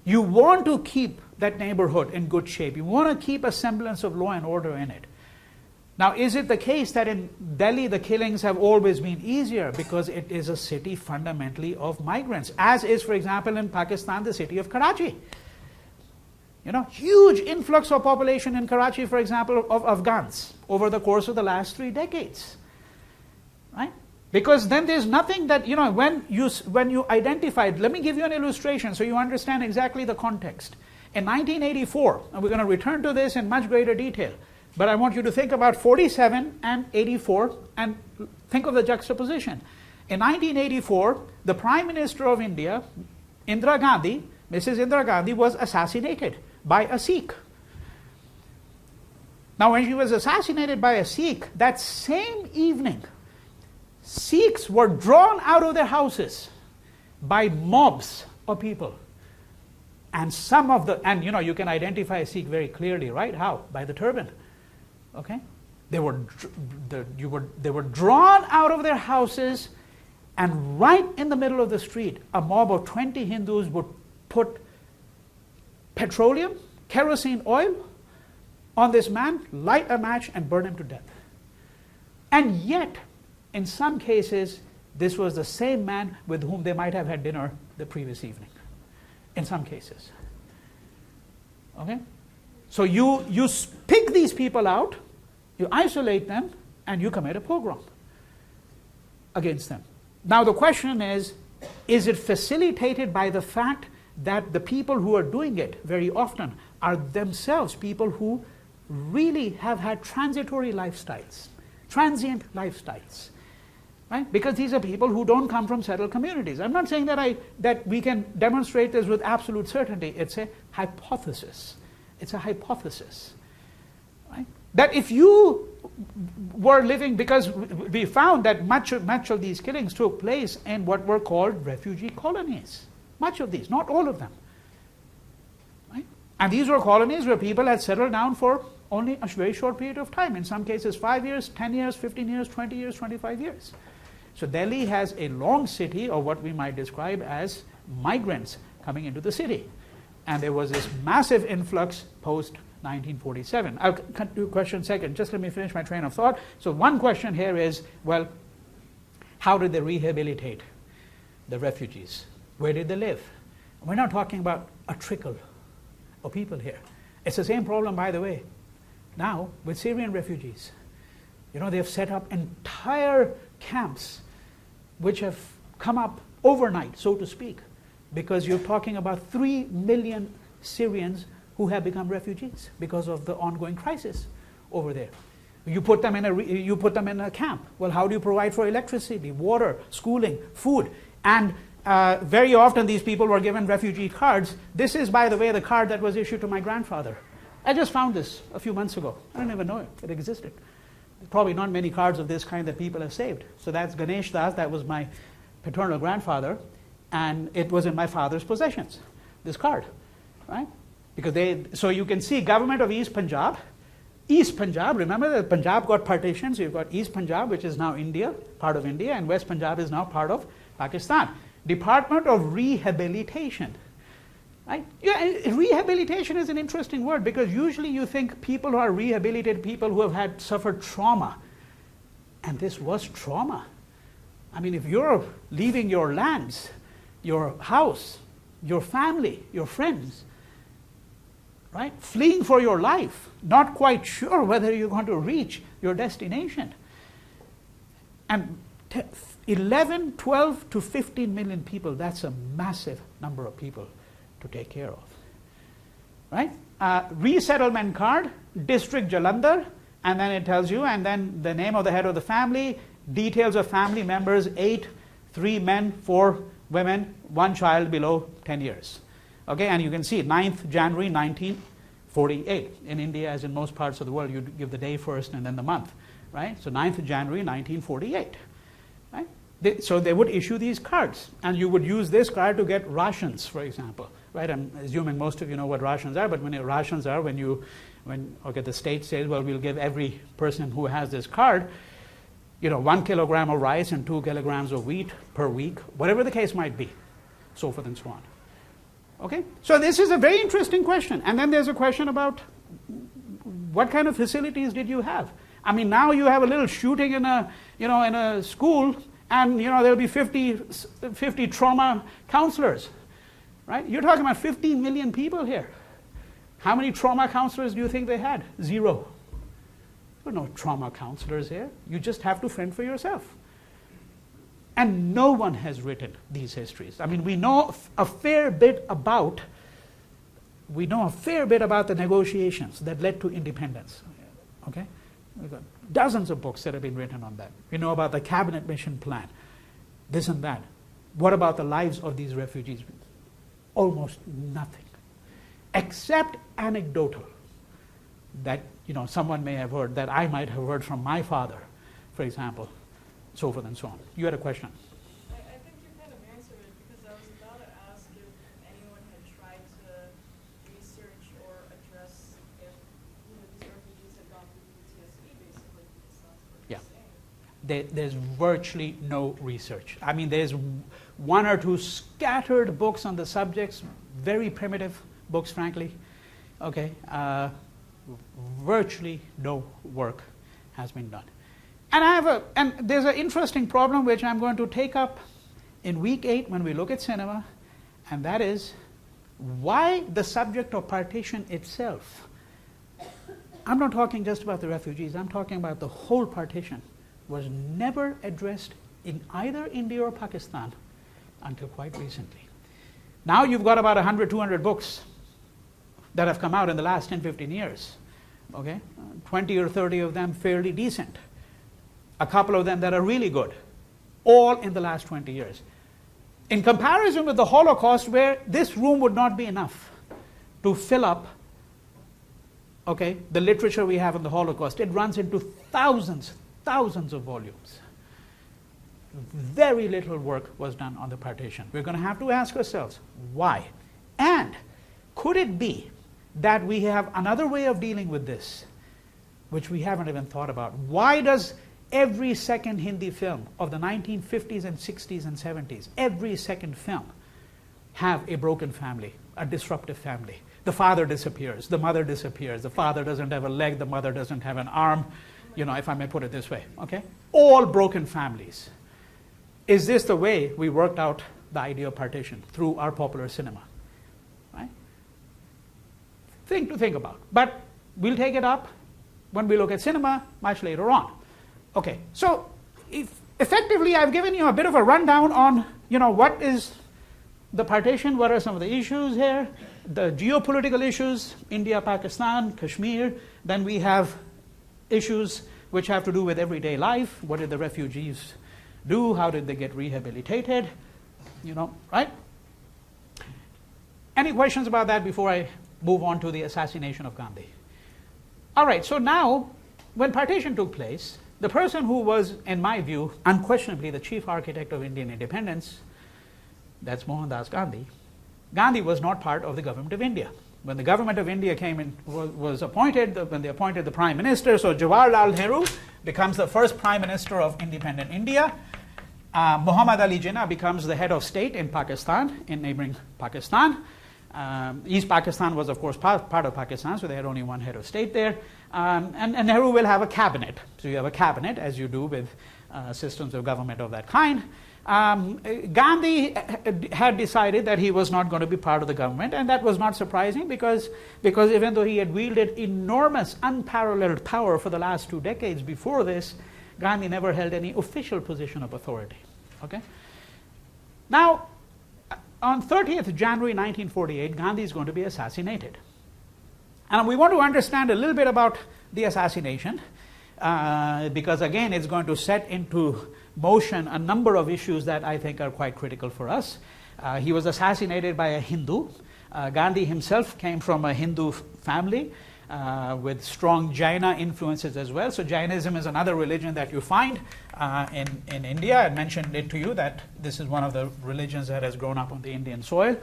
You want to keep that neighborhood in good shape. You want to keep a semblance of law and order in it. Now, is it the case that in Delhi the killings have always been easier because it is a city fundamentally of migrants, as is, for example, in Pakistan, the city of Karachi? You know, huge influx of population in Karachi, for example, of Afghans over the course of the last 3 decades, right? Because then there's nothing that, you know, when you identified, let me give you an illustration so you understand exactly the context. In 1984, and we're going to return to this in much greater detail, but I want you to think about 47 and 84 and think of the juxtaposition. In 1984, the Prime Minister of India, Indira Gandhi, Mrs. Indira Gandhi, was assassinated by a Sikh. Now, when she was assassinated by a Sikh, that same evening, Sikhs were drawn out of their houses by mobs of people. And some of the, and you know, you can identify a Sikh very clearly, right? How? By the turban. Okay? They were drawn out of their houses, and right in the middle of the street, a mob of 20 Hindus would put petroleum, kerosene oil on this man, light a match, and burn him to death. And yet, in some cases, this was the same man with whom they might have had dinner the previous evening. In some cases. Okay? So you pick these people out, you isolate them, and you commit a pogrom against them. Now the question is it facilitated by the fact that the people who are doing it very often are themselves people who really have had transitory lifestyles, transient lifestyles, right? Because these are people who don't come from settled communities. I'm not saying that we can demonstrate this with absolute certainty. It's a hypothesis. It's a hypothesis, right? That if you were living, because we found that much of these killings took place in what were called refugee colonies. Much of these, not all of them. Right? And these were colonies where people had settled down for only a very short period of time. In some cases 5 years, 10 years, 15 years, 20 years, 25 years. So Delhi has a long city of what we might describe as migrants coming into the city. And there was this massive influx post-1947. I'll do a question second. Just let me finish my train of thought. So one question here is, well, how did they rehabilitate the refugees? Where did they live? We're not talking about a trickle of people here. It's the same problem, by the way, now with Syrian refugees. You know, they've set up entire camps which have come up overnight, so to speak, because you're talking about 3 million Syrians who have become refugees because of the ongoing crisis over there. You put them in a camp. Well, how do you provide for electricity, water, schooling, food? And very often these people were given refugee cards. This is, by the way, the card that was issued to my grandfather. I just found this a few months ago. I didn't even know it existed. Probably not many cards of this kind that people have saved. So that's Ganesh Das, that was my paternal grandfather, and it was in my father's possessions, this card, right? Because so you can see government of East Punjab, remember that Punjab got partitioned, so you've got East Punjab, which is now India, part of India, and West Punjab is now part of Pakistan. Department of Rehabilitation, right? Yeah, rehabilitation is an interesting word because usually you think people who are rehabilitated, people who have suffered trauma, and this was trauma. I mean, if you're leaving your lands, your house, your family, your friends, right? Fleeing for your life, not quite sure whether you're going to reach your destination. And 11, 12 to 15 million people, that's a massive number of people to take care of. Right? Resettlement card, District Jalandhar, and then it tells you, and then the name of the head of the family, details of family members, 8, 3 men, 4 women, 1 child below 10 years. Okay, and you can see 9th January 1948. In India, as in most parts of the world, you give the day first and then the month, right? So 9th January 1948, right? So they would issue these cards, and you would use this card to get rations, for example, right? I'm assuming most of you know what rations are, but when the state says, well, we'll give every person who has this card, 1 kilogram of rice and 2 kilograms of wheat per week, whatever the case might be, so forth and so on. Okay? So this is a very interesting question. And then there's a question about what kind of facilities did you have? I mean, now you have a little shooting in a school, and there'll be 50 trauma counselors, right? You're talking about 15 million people here. How many trauma counselors do you think they had? 0. There are no trauma counselors here. You just have to fend for yourself. And no one has written these histories. I mean, we know a fair bit about the negotiations that led to independence. Okay? We've got dozens of books that have been written on that. We know about the cabinet mission plan, this and that. What about the lives of these refugees? Almost nothing, except anecdotal, that someone may have heard, that I might have heard from my father, for example, so forth and so on. You had a question. I think you kind of answered it, because I was about to ask if anyone had tried to research or address if these refugees had gone through PTSD, basically, because that's what you're saying. There's virtually no research. I mean, there's 1 or 2 scattered books on the subjects, very primitive books, frankly. Okay, virtually no work has been done. And there's an interesting problem which I'm going to take up in week 8 when we look at cinema, and that is why the subject of partition itself. I'm not talking just about the refugees, I'm talking about the whole partition, was never addressed in either India or Pakistan until quite recently. Now you've got about 100, 200 books that have come out in the last 10, 15 years. Okay, 20 or 30 of them fairly decent. A couple of them that are really good, all in the last 20 years. In comparison with the Holocaust, where this room would not be enough to fill up, okay, the literature we have on the Holocaust. It runs into thousands of volumes. Very little work was done on the partition. We're going to have to ask ourselves, why? And could it be that we have another way of dealing with this, which we haven't even thought about? Why does every second Hindi film of the 1950s and 60s and 70s, every second film, have a broken family, a disruptive family? The father disappears, the mother disappears, the father doesn't have a leg, the mother doesn't have an arm, if I may put it this way, okay? All broken families. Is this the way we worked out the idea of partition? Through our popular cinema, right? Thing to think about. But we'll take it up when we look at cinema much later on. Okay, so effectively I've given you a bit of a rundown on, what is the partition, what are some of the issues here, the geopolitical issues, India, Pakistan, Kashmir. Then we have issues which have to do with everyday life. What did the refugees do? How did they get rehabilitated? Right? Any questions about that before I move on to the assassination of Gandhi? All right, so now, when partition took place, the person who was, in my view, unquestionably the chief architect of Indian independence, that's Mohandas Gandhi. Gandhi was not part of the government of India. When the government of India came in, was appointed, when they appointed the prime minister, so Jawaharlal Nehru becomes the first prime minister of independent India. Muhammad Ali Jinnah becomes the head of state in Pakistan, in neighboring Pakistan. East Pakistan was, of course, part of Pakistan, so they had only one head of state there. And Nehru will have a cabinet. So you have a cabinet, as you do with systems of government of that kind. Gandhi had decided that he was not going to be part of the government, and that was not surprising because even though he had wielded enormous, unparalleled power for the last 2 decades before this, Gandhi never held any official position of authority. Okay? Now, on 30th January 1948, Gandhi is going to be assassinated. And we want to understand a little bit about the assassination, because again, it's going to set into motion a number of issues that I think are quite critical for us. He was assassinated by a Hindu. Gandhi himself came from a Hindu family with strong Jaina influences as well. So Jainism is another religion that you find in India. I mentioned it to you that this is one of the religions that has grown up on the Indian soil.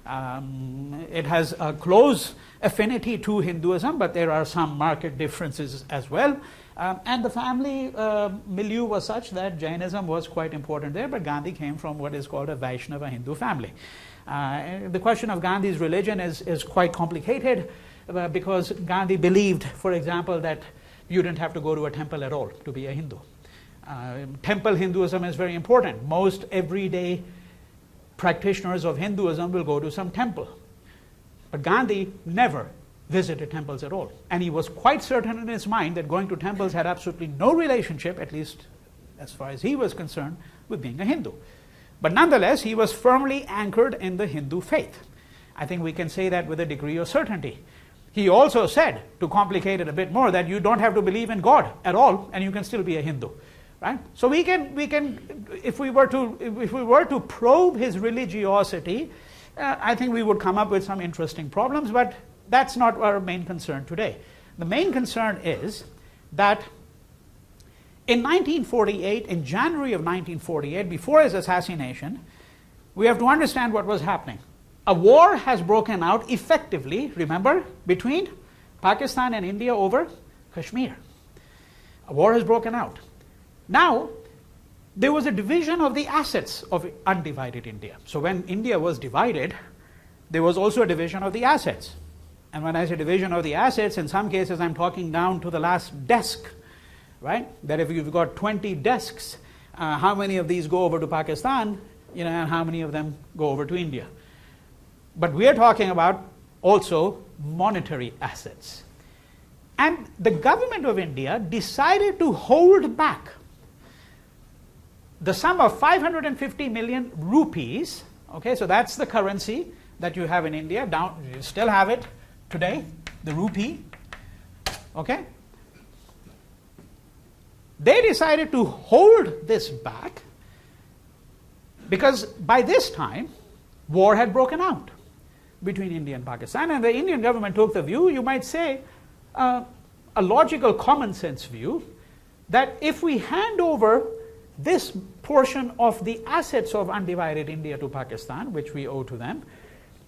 It has a close affinity to Hinduism, but there are some marked differences as well. And the family milieu was such that Jainism was quite important there, but Gandhi came from what is called a Vaishnava Hindu family. The question of Gandhi's religion is quite complicated, because Gandhi believed, for example, that you didn't have to go to a temple at all to be a Hindu. Temple Hinduism is very important. Most everyday practitioners of Hinduism will go to some temple. But Gandhi never visited temples at all. And he was quite certain in his mind that going to temples had absolutely no relationship, at least as far as he was concerned, with being a Hindu. But nonetheless, he was firmly anchored in the Hindu faith. I think we can say that with a degree of certainty. He also said, to complicate it a bit more, that you don't have to believe in God at all, and you can still be a Hindu, right? So we can, if we were to probe his religiosity, I think we would come up with some interesting problems, but that's not our main concern today. The main concern is that in 1948, in January of 1948, before his assassination, we have to understand what was happening. A war has broken out effectively, remember, between Pakistan and India over Kashmir. A war has broken out. Now, there was a division of the assets of undivided India. So when India was divided, there was also a division of the assets. And when I say division of the assets, in some cases I'm talking down to the last desk, right? That if you've got 20 desks, how many of these go over to Pakistan, and how many of them go over to India? But we are talking about also monetary assets. And the government of India decided to hold back the sum of 550 million rupees. Okay, so that's the currency that you have in India. You still have it today, the rupee. Okay? They decided to hold this back because by this time, war had broken out between India and Pakistan, and the Indian government took the view, you might say, a logical common sense view, that if we hand over this portion of the assets of undivided India to Pakistan, which we owe to them,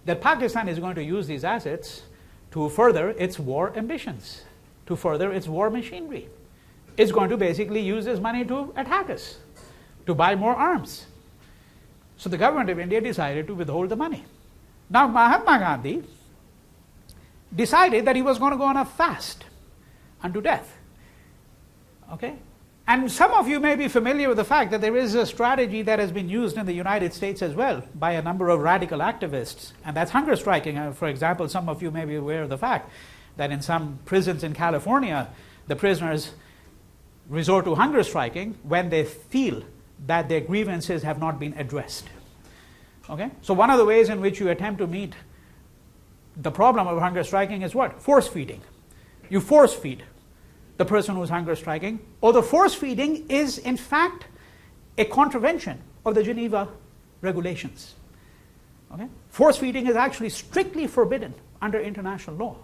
that Pakistan is going to use these assets to further its war ambitions, to further its war machinery. It's going to basically use this money to attack us, to buy more arms. So the government of India decided to withhold the money. Now Mahatma Gandhi decided that he was going to go on a fast unto death. Okay? And some of you may be familiar with the fact that there is a strategy that has been used in the United States as well by a number of radical activists, and that's hunger striking. For example, some of you may be aware of the fact that in some prisons in California, the prisoners resort to hunger striking when they feel that their grievances have not been addressed. Okay? So one of the ways in which you attempt to meet the problem of hunger striking is what? Force feeding. You force feed the person who's hunger striking, or the force feeding is in fact a contravention of the Geneva regulations. Okay? Force feeding is actually strictly forbidden under international law.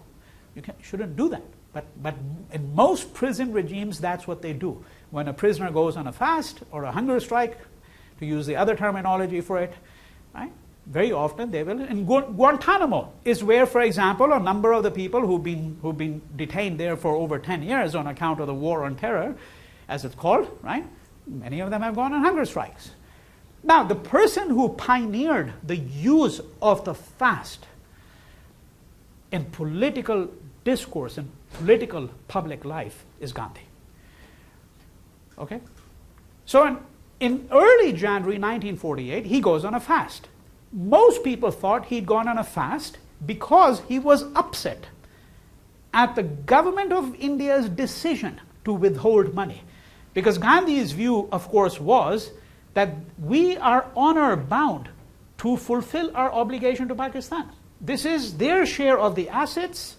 You shouldn't do that. But in most prison regimes, that's what they do. When a prisoner goes on a fast or a hunger strike, to use the other terminology for it, right? Very often they will. In Guantanamo is where, for example, a number of the people who've been detained there for over 10 years on account of the war on terror, as it's called, right? Many of them have gone on hunger strikes. Now, the person who pioneered the use of the fast in political discourse and political public life is Gandhi. Okay? So in early January 1948, he goes on a fast. Most people thought he'd gone on a fast because he was upset at the government of India's decision to withhold money. Because Gandhi's view, of course, was that we are honor bound to fulfill our obligation to Pakistan. This is their share of the assets.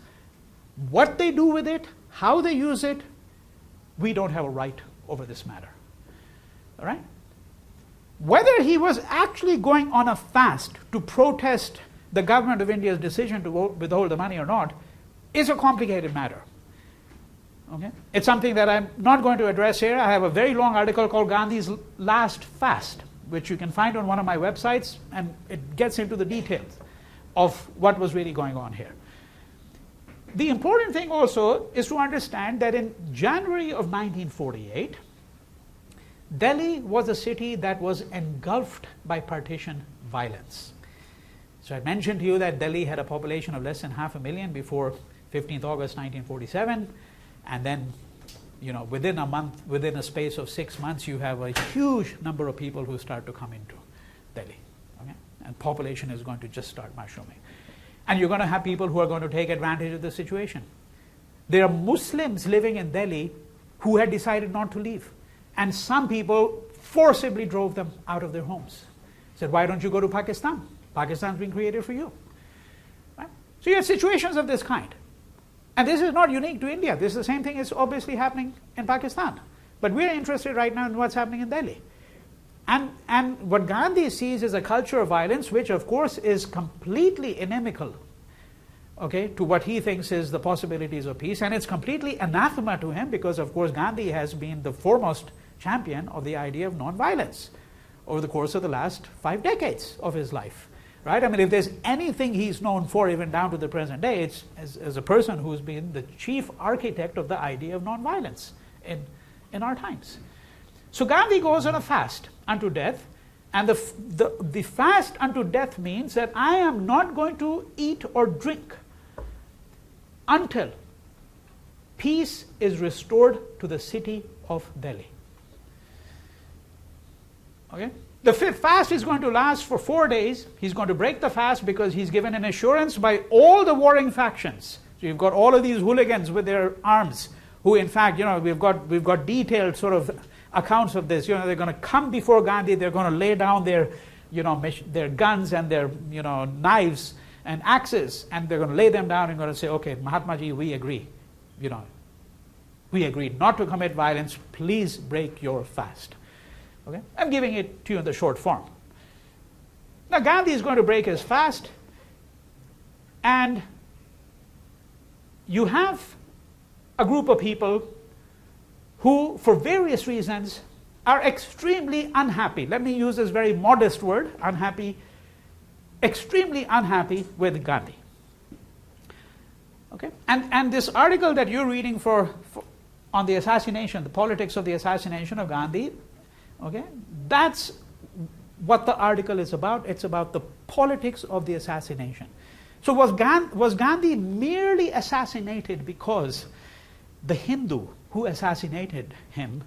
What they do with it, how they use it, we don't have a right over this matter. All right? Whether he was actually going on a fast to protest the government of India's decision to withhold the money or not is a complicated matter. Okay? It's something that I'm not going to address here. I have a very long article called Gandhi's Last Fast, which you can find on one of my websites, and it gets into the details of what was really going on here. The important thing also is to understand that in January of 1948, Delhi was a city that was engulfed by partition violence. So I mentioned to you that Delhi had a population of less than 500,000 before 15th August 1947, and then within a month, within a space of 6 months, you have a huge number of people who start to come into Delhi. Okay? And population is going to just start mushrooming. And you're going to have people who are going to take advantage of the situation. There are Muslims living in Delhi who had decided not to leave. And some people forcibly drove them out of their homes. Said, why don't you go to Pakistan? Pakistan's been created for you. Right? So you have situations of this kind. And this is not unique to India. This is the same thing is obviously happening in Pakistan. But we're interested right now in what's happening in Delhi. And what Gandhi sees is a culture of violence, which of course is completely inimical, okay, to what he thinks is the possibilities of peace. And it's completely anathema to him because, of course, Gandhi has been the foremost champion of the idea of non-violence over the course of the last 5 decades of his life. Right? I mean, if there's anything he's known for, even down to the present day, it's as a person who's been the chief architect of the idea of non-violence in our times. So Gandhi goes on a fast unto death, and the fast unto death means that I am not going to eat or drink until peace is restored to the city of Delhi. Okay? The fast is going to last for 4 days. He's going to break the fast because he's given an assurance by all the warring factions. So you've got all of these hooligans with their arms, who in fact, we've got detailed sort of accounts of this. They're going to come before Gandhi. They're going to lay down their guns and their knives and axes, and they're going to lay them down and going to say, okay, Mahatma Ji, we agree. We agreed not to commit violence. Please break your fast. Okay? I'm giving it to you in the short form. Now Gandhi is going to break his fast, and you have a group of people who, for various reasons, are extremely unhappy. Let me use this very modest word, unhappy, extremely unhappy with Gandhi. Okay? And this article that you're reading on the assassination, the politics of the assassination of Gandhi, okay, that's what the article is about. It's about the politics of the assassination. So was Gandhi merely assassinated because the Hindu who assassinated him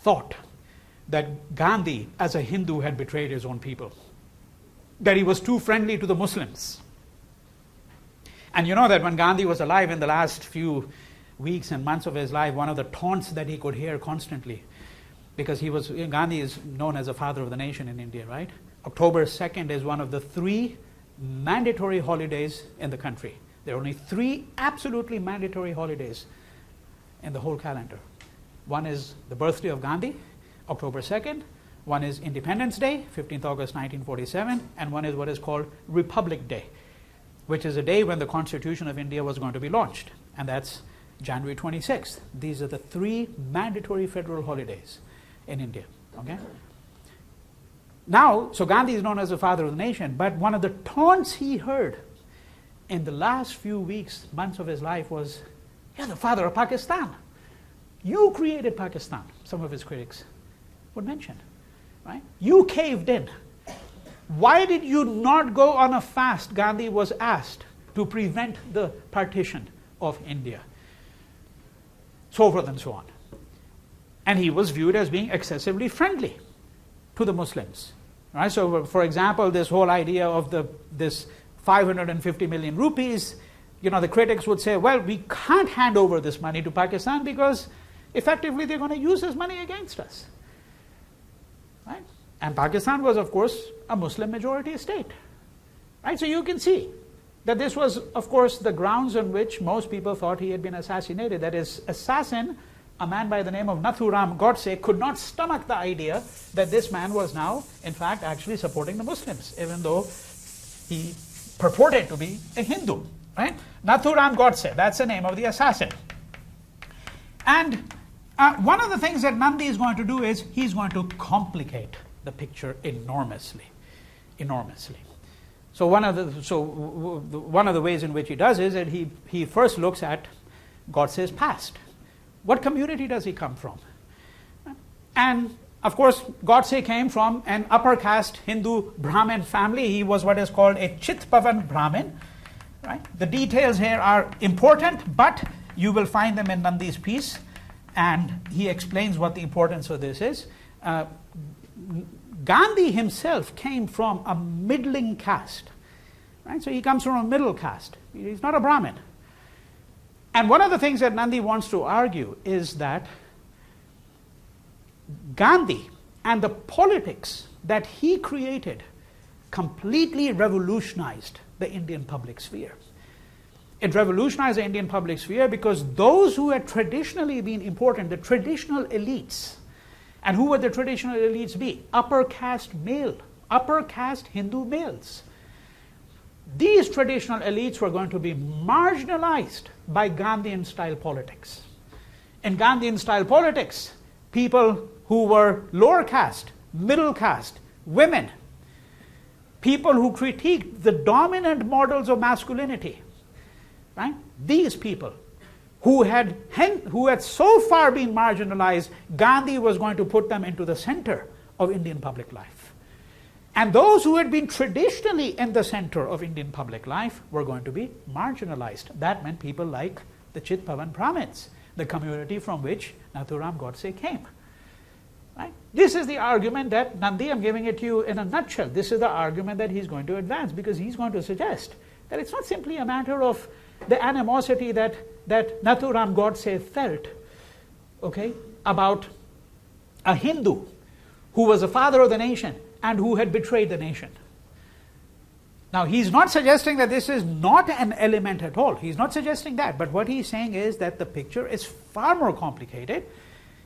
thought that Gandhi, as a Hindu, had betrayed his own people, that he was too friendly to the Muslims? And you know that when Gandhi was alive, in the last few weeks and months of his life, one of the taunts that he could hear constantly, because Gandhi is known as the father of the nation in India, right? October 2nd is one of the 3 mandatory holidays in the country. There are only 3 absolutely mandatory holidays in the whole calendar. One is the birthday of Gandhi, October 2nd. One is Independence Day, 15th August 1947. And one is what is called Republic Day, which is a day when the Constitution of India was going to be launched. And that's January 26th. These are the 3 mandatory federal holidays in India. Okay? Now, so Gandhi is known as the father of the nation, but one of the taunts he heard in the last few weeks, months of his life was, you're the father of Pakistan. You created Pakistan, some of his critics would mention. Right? You caved in. Why did you not go on a fast, Gandhi was asked, to prevent the partition of India? So forth and so on. And he was viewed as being excessively friendly to the Muslims. Right? So, for example, this whole idea of this 550 million rupees, the critics would say, well, we can't hand over this money to Pakistan because effectively they're going to use this money against us. Right? And Pakistan was, of course, a Muslim majority state. Right? So you can see that this was, of course, the grounds on which most people thought he had been assassinated. That his assassin, a man by the name of Nathuram Godse, could not stomach the idea that this man was now, in fact, actually supporting the Muslims, even though he purported to be a Hindu. Right? Nathuram Godse, that's the name of the assassin. And one of the things that Nandi is going to do is he's going to complicate the picture enormously. So one of the ways in which he does is that he first looks at Godse's past. What community does he come from? And of course, Godse came from an upper caste Hindu Brahmin family. He was what is called a Chitpavan Brahmin. Right? The details here are important, but you will find them in Nandi's piece. and he explains what the importance of this is. Gandhi himself came from a middling caste, right? So he comes from a middle caste. He's not a Brahmin. And one of the things that Nandi wants to argue is that Gandhi and the politics that he created completely revolutionized the Indian public sphere. It revolutionized the Indian public sphere because those who had traditionally been important, the traditional elites, and who would the traditional elites be? Upper caste Hindu males. These traditional elites were going to be marginalized by Gandhian style politics. In Gandhian style politics, people who were lower caste, middle caste, women, people who critiqued the dominant models of masculinity, right? These people who had so far been marginalized, Gandhi was going to put them into the center of Indian public life. And those who had been traditionally in the center of Indian public life were going to be marginalized. That meant people like the Chitpavan Brahmins, the community from which Nathuram Godse came. Right? This is the argument that Nandi, I'm giving it to you in a nutshell. This is the argument that he's going to advance, because he's going to suggest that it's not simply a matter of the animosity that Nathuram Godse felt, okay, about a Hindu who was a father of the nation and who had betrayed the nation. Now, he's not suggesting that this is not an element at all. He's not suggesting that. But what he's saying is that the picture is far more complicated.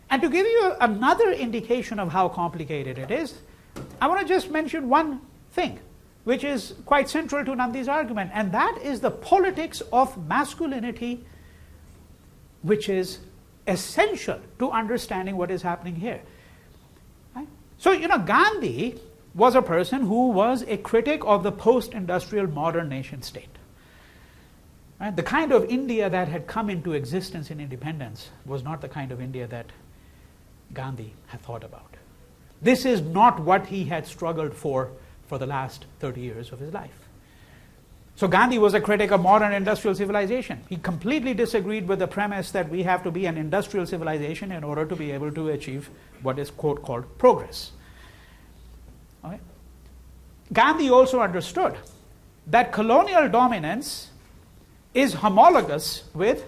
And to give you another indication of how complicated it is, I want to just mention one thing, which is quite central to Nandi's argument, and that is the politics of masculinity, which is essential to understanding what is happening here. Right? So, Gandhi was a person who was a critic of the post-industrial modern nation state. Right? The kind of India that had come into existence in independence was not the kind of India that Gandhi had thought about. This is not what he had struggled for the last 30 years of his life. So Gandhi was a critic of modern industrial civilization. He completely disagreed with the premise that we have to be an industrial civilization in order to be able to achieve what is, quote, called progress. Okay? Gandhi also understood that colonial dominance is homologous with,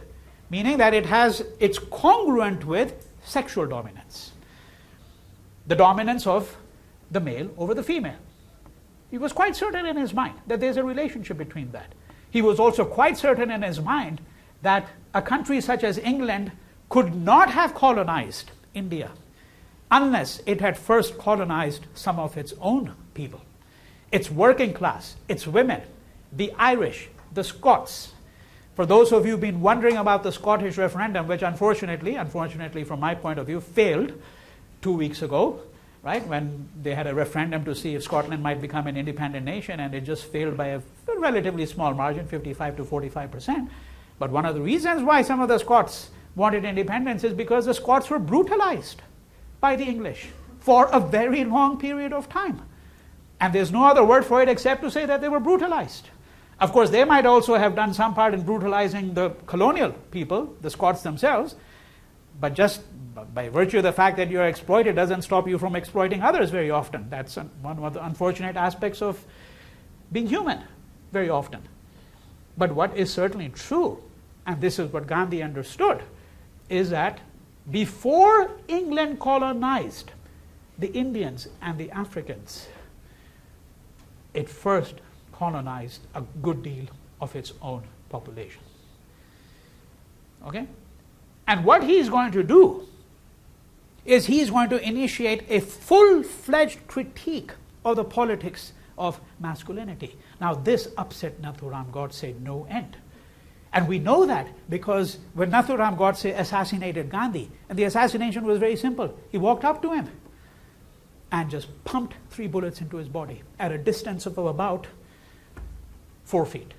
meaning that it's congruent with sexual dominance. The dominance of the male over the female. He was quite certain in his mind that there's a relationship between that. He was also quite certain in his mind that a country such as England could not have colonized India unless it had first colonized some of its own people. Its working class, its women, the Irish, the Scots. For those of you who've been wondering about the Scottish referendum, which unfortunately from my point of view, failed 2 weeks ago, right, when they had a referendum to see if Scotland might become an independent nation, and it just failed by a relatively small margin, 55 to 45%. But one of the reasons why some of the Scots wanted independence is because the Scots were brutalized by the English for a very long period of time. And there's no other word for it except to say that they were brutalized. Of course, they might also have done some part in brutalizing the colonial people, the Scots themselves, but just by virtue of the fact that you're exploited doesn't stop you from exploiting others very often. That's one of the unfortunate aspects of being human very often. But what is certainly true, and this is what Gandhi understood, is that before England colonized the Indians and the Africans, it first colonized a good deal of its own population. Okay? And what he's going to do is he's going to initiate a full-fledged critique of the politics of masculinity. Now, this upset Nathuram Godse no end. And we know that because when Nathuram Godse assassinated Gandhi, and the assassination was very simple, he walked up to him and just pumped 3 bullets into his body at a distance of about 4 feet.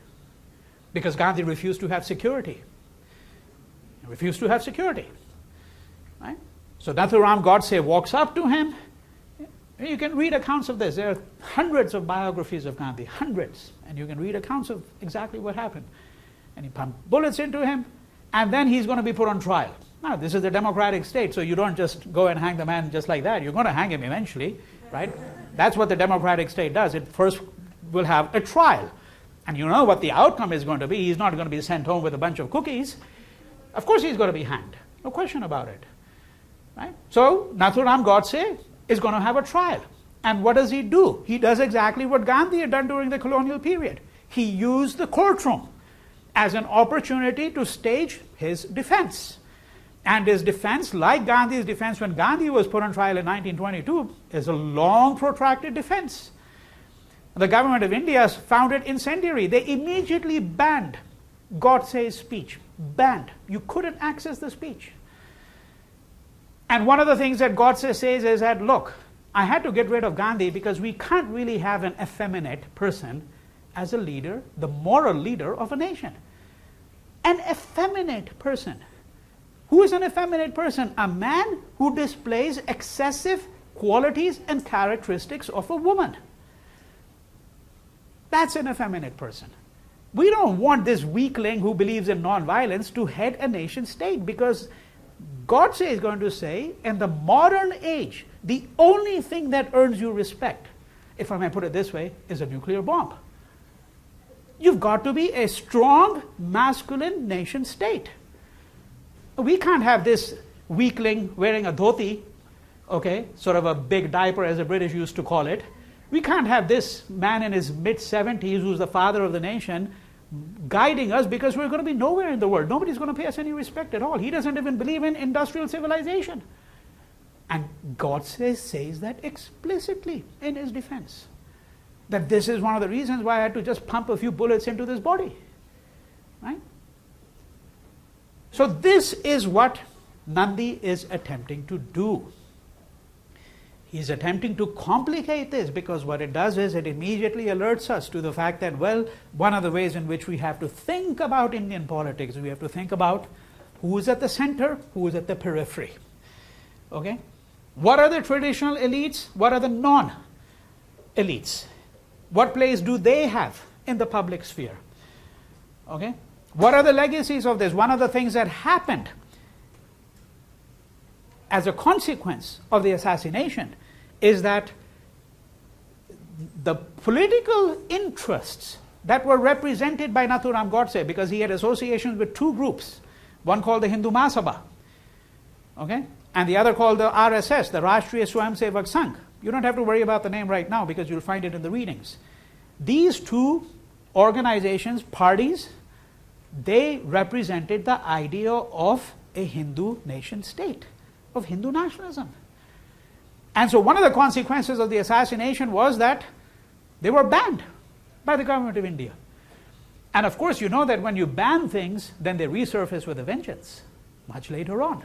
Because Gandhi refused to have security. He refused to have security. Right? So Nathuram Godse walks up to him. You can read accounts of this. There are hundreds of biographies of Gandhi, hundreds. And you can read accounts of exactly what happened. And he pumped bullets into him, and then he's going to be put on trial. No, this is a democratic state, so you don't just go and hang the man just like that. You're going to hang him eventually, right? That's what the democratic state does. It first will have a trial. And you know what the outcome is going to be. He's not going to be sent home with a bunch of cookies. Of course he's going to be hanged. No question about it. Right? So Nathuram Godse is going to have a trial. And what does he do? He does exactly what Gandhi had done during the colonial period. He used the courtroom as an opportunity to stage his defense. And his defense, like Gandhi's defense when Gandhi was put on trial in 1922, is a long, protracted defense. The government of India found it incendiary. They immediately banned Godse's speech. Banned. You couldn't access the speech. And one of the things that Godse says is that, look, I had to get rid of Gandhi because we can't really have an effeminate person as a leader, the moral leader of a nation. An effeminate person. Who is an effeminate person? A man who displays excessive qualities and characteristics of a woman. That's an effeminate person. We don't want this weakling who believes in non-violence to head a nation state, because Godse is going to say, in the modern age, the only thing that earns you respect, if I may put it this way, is a nuclear bomb. You've got to be a strong, masculine nation state. We can't have this weakling wearing a dhoti, okay, sort of a big diaper as the British used to call it. We can't have this man in his mid-70s who's the father of the nation guiding us, because we're going to be nowhere in the world. Nobody's going to pay us any respect at all. He doesn't even believe in industrial civilization. And God says that explicitly in his defense. That this is one of the reasons why I had to just pump a few bullets into this body. Right? So this is what Nandi is attempting to do. He's attempting to complicate this, because what it does is it immediately alerts us to the fact that, well, one of the ways in which we have to think about Indian politics, we have to think about who is at the center, who is at the periphery. Okay? What are the traditional elites? What are the non-elites? What place do they have in the public sphere? Okay? What are the legacies of this? One of the things that happened as a consequence of the assassination is that the political interests that were represented by Nathuram Godse, because he had associations with two groups, one called the Hindu Mahasabha, okay, and the other called the RSS, the Rashtriya Swayamsevak Sangh. You don't have to worry about the name right now, because you'll find it in the readings. These two organizations, parties, they represented the idea of a Hindu nation state, of Hindu nationalism. And so one of the consequences of the assassination was that they were banned by the government of India. And of course, you know that when you ban things, then they resurface with a vengeance much later on.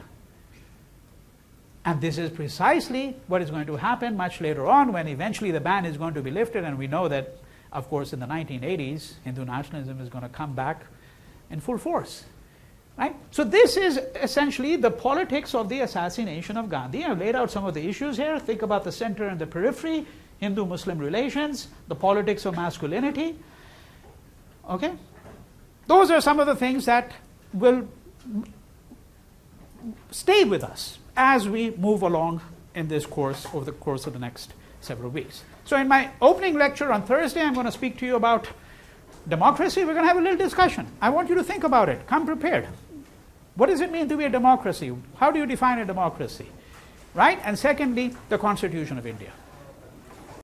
And this is precisely what is going to happen much later on, when eventually the ban is going to be lifted. And we know that, of course, in the 1980s, Hindu nationalism is going to come back in full force. Right? So this is essentially the politics of the assassination of Gandhi. I've laid out some of the issues here. Think about the center and the periphery, Hindu-Muslim relations, the politics of masculinity. Okay? Those are some of the things that will stay with us as we move along in this course over the course of the next several weeks. So in my opening lecture on Thursday, I'm going to speak to you about democracy. We're going to have a little discussion. I want you to think about it. Come prepared. What does it mean to be a democracy? How do you define a democracy? Right? And secondly, the Constitution of India.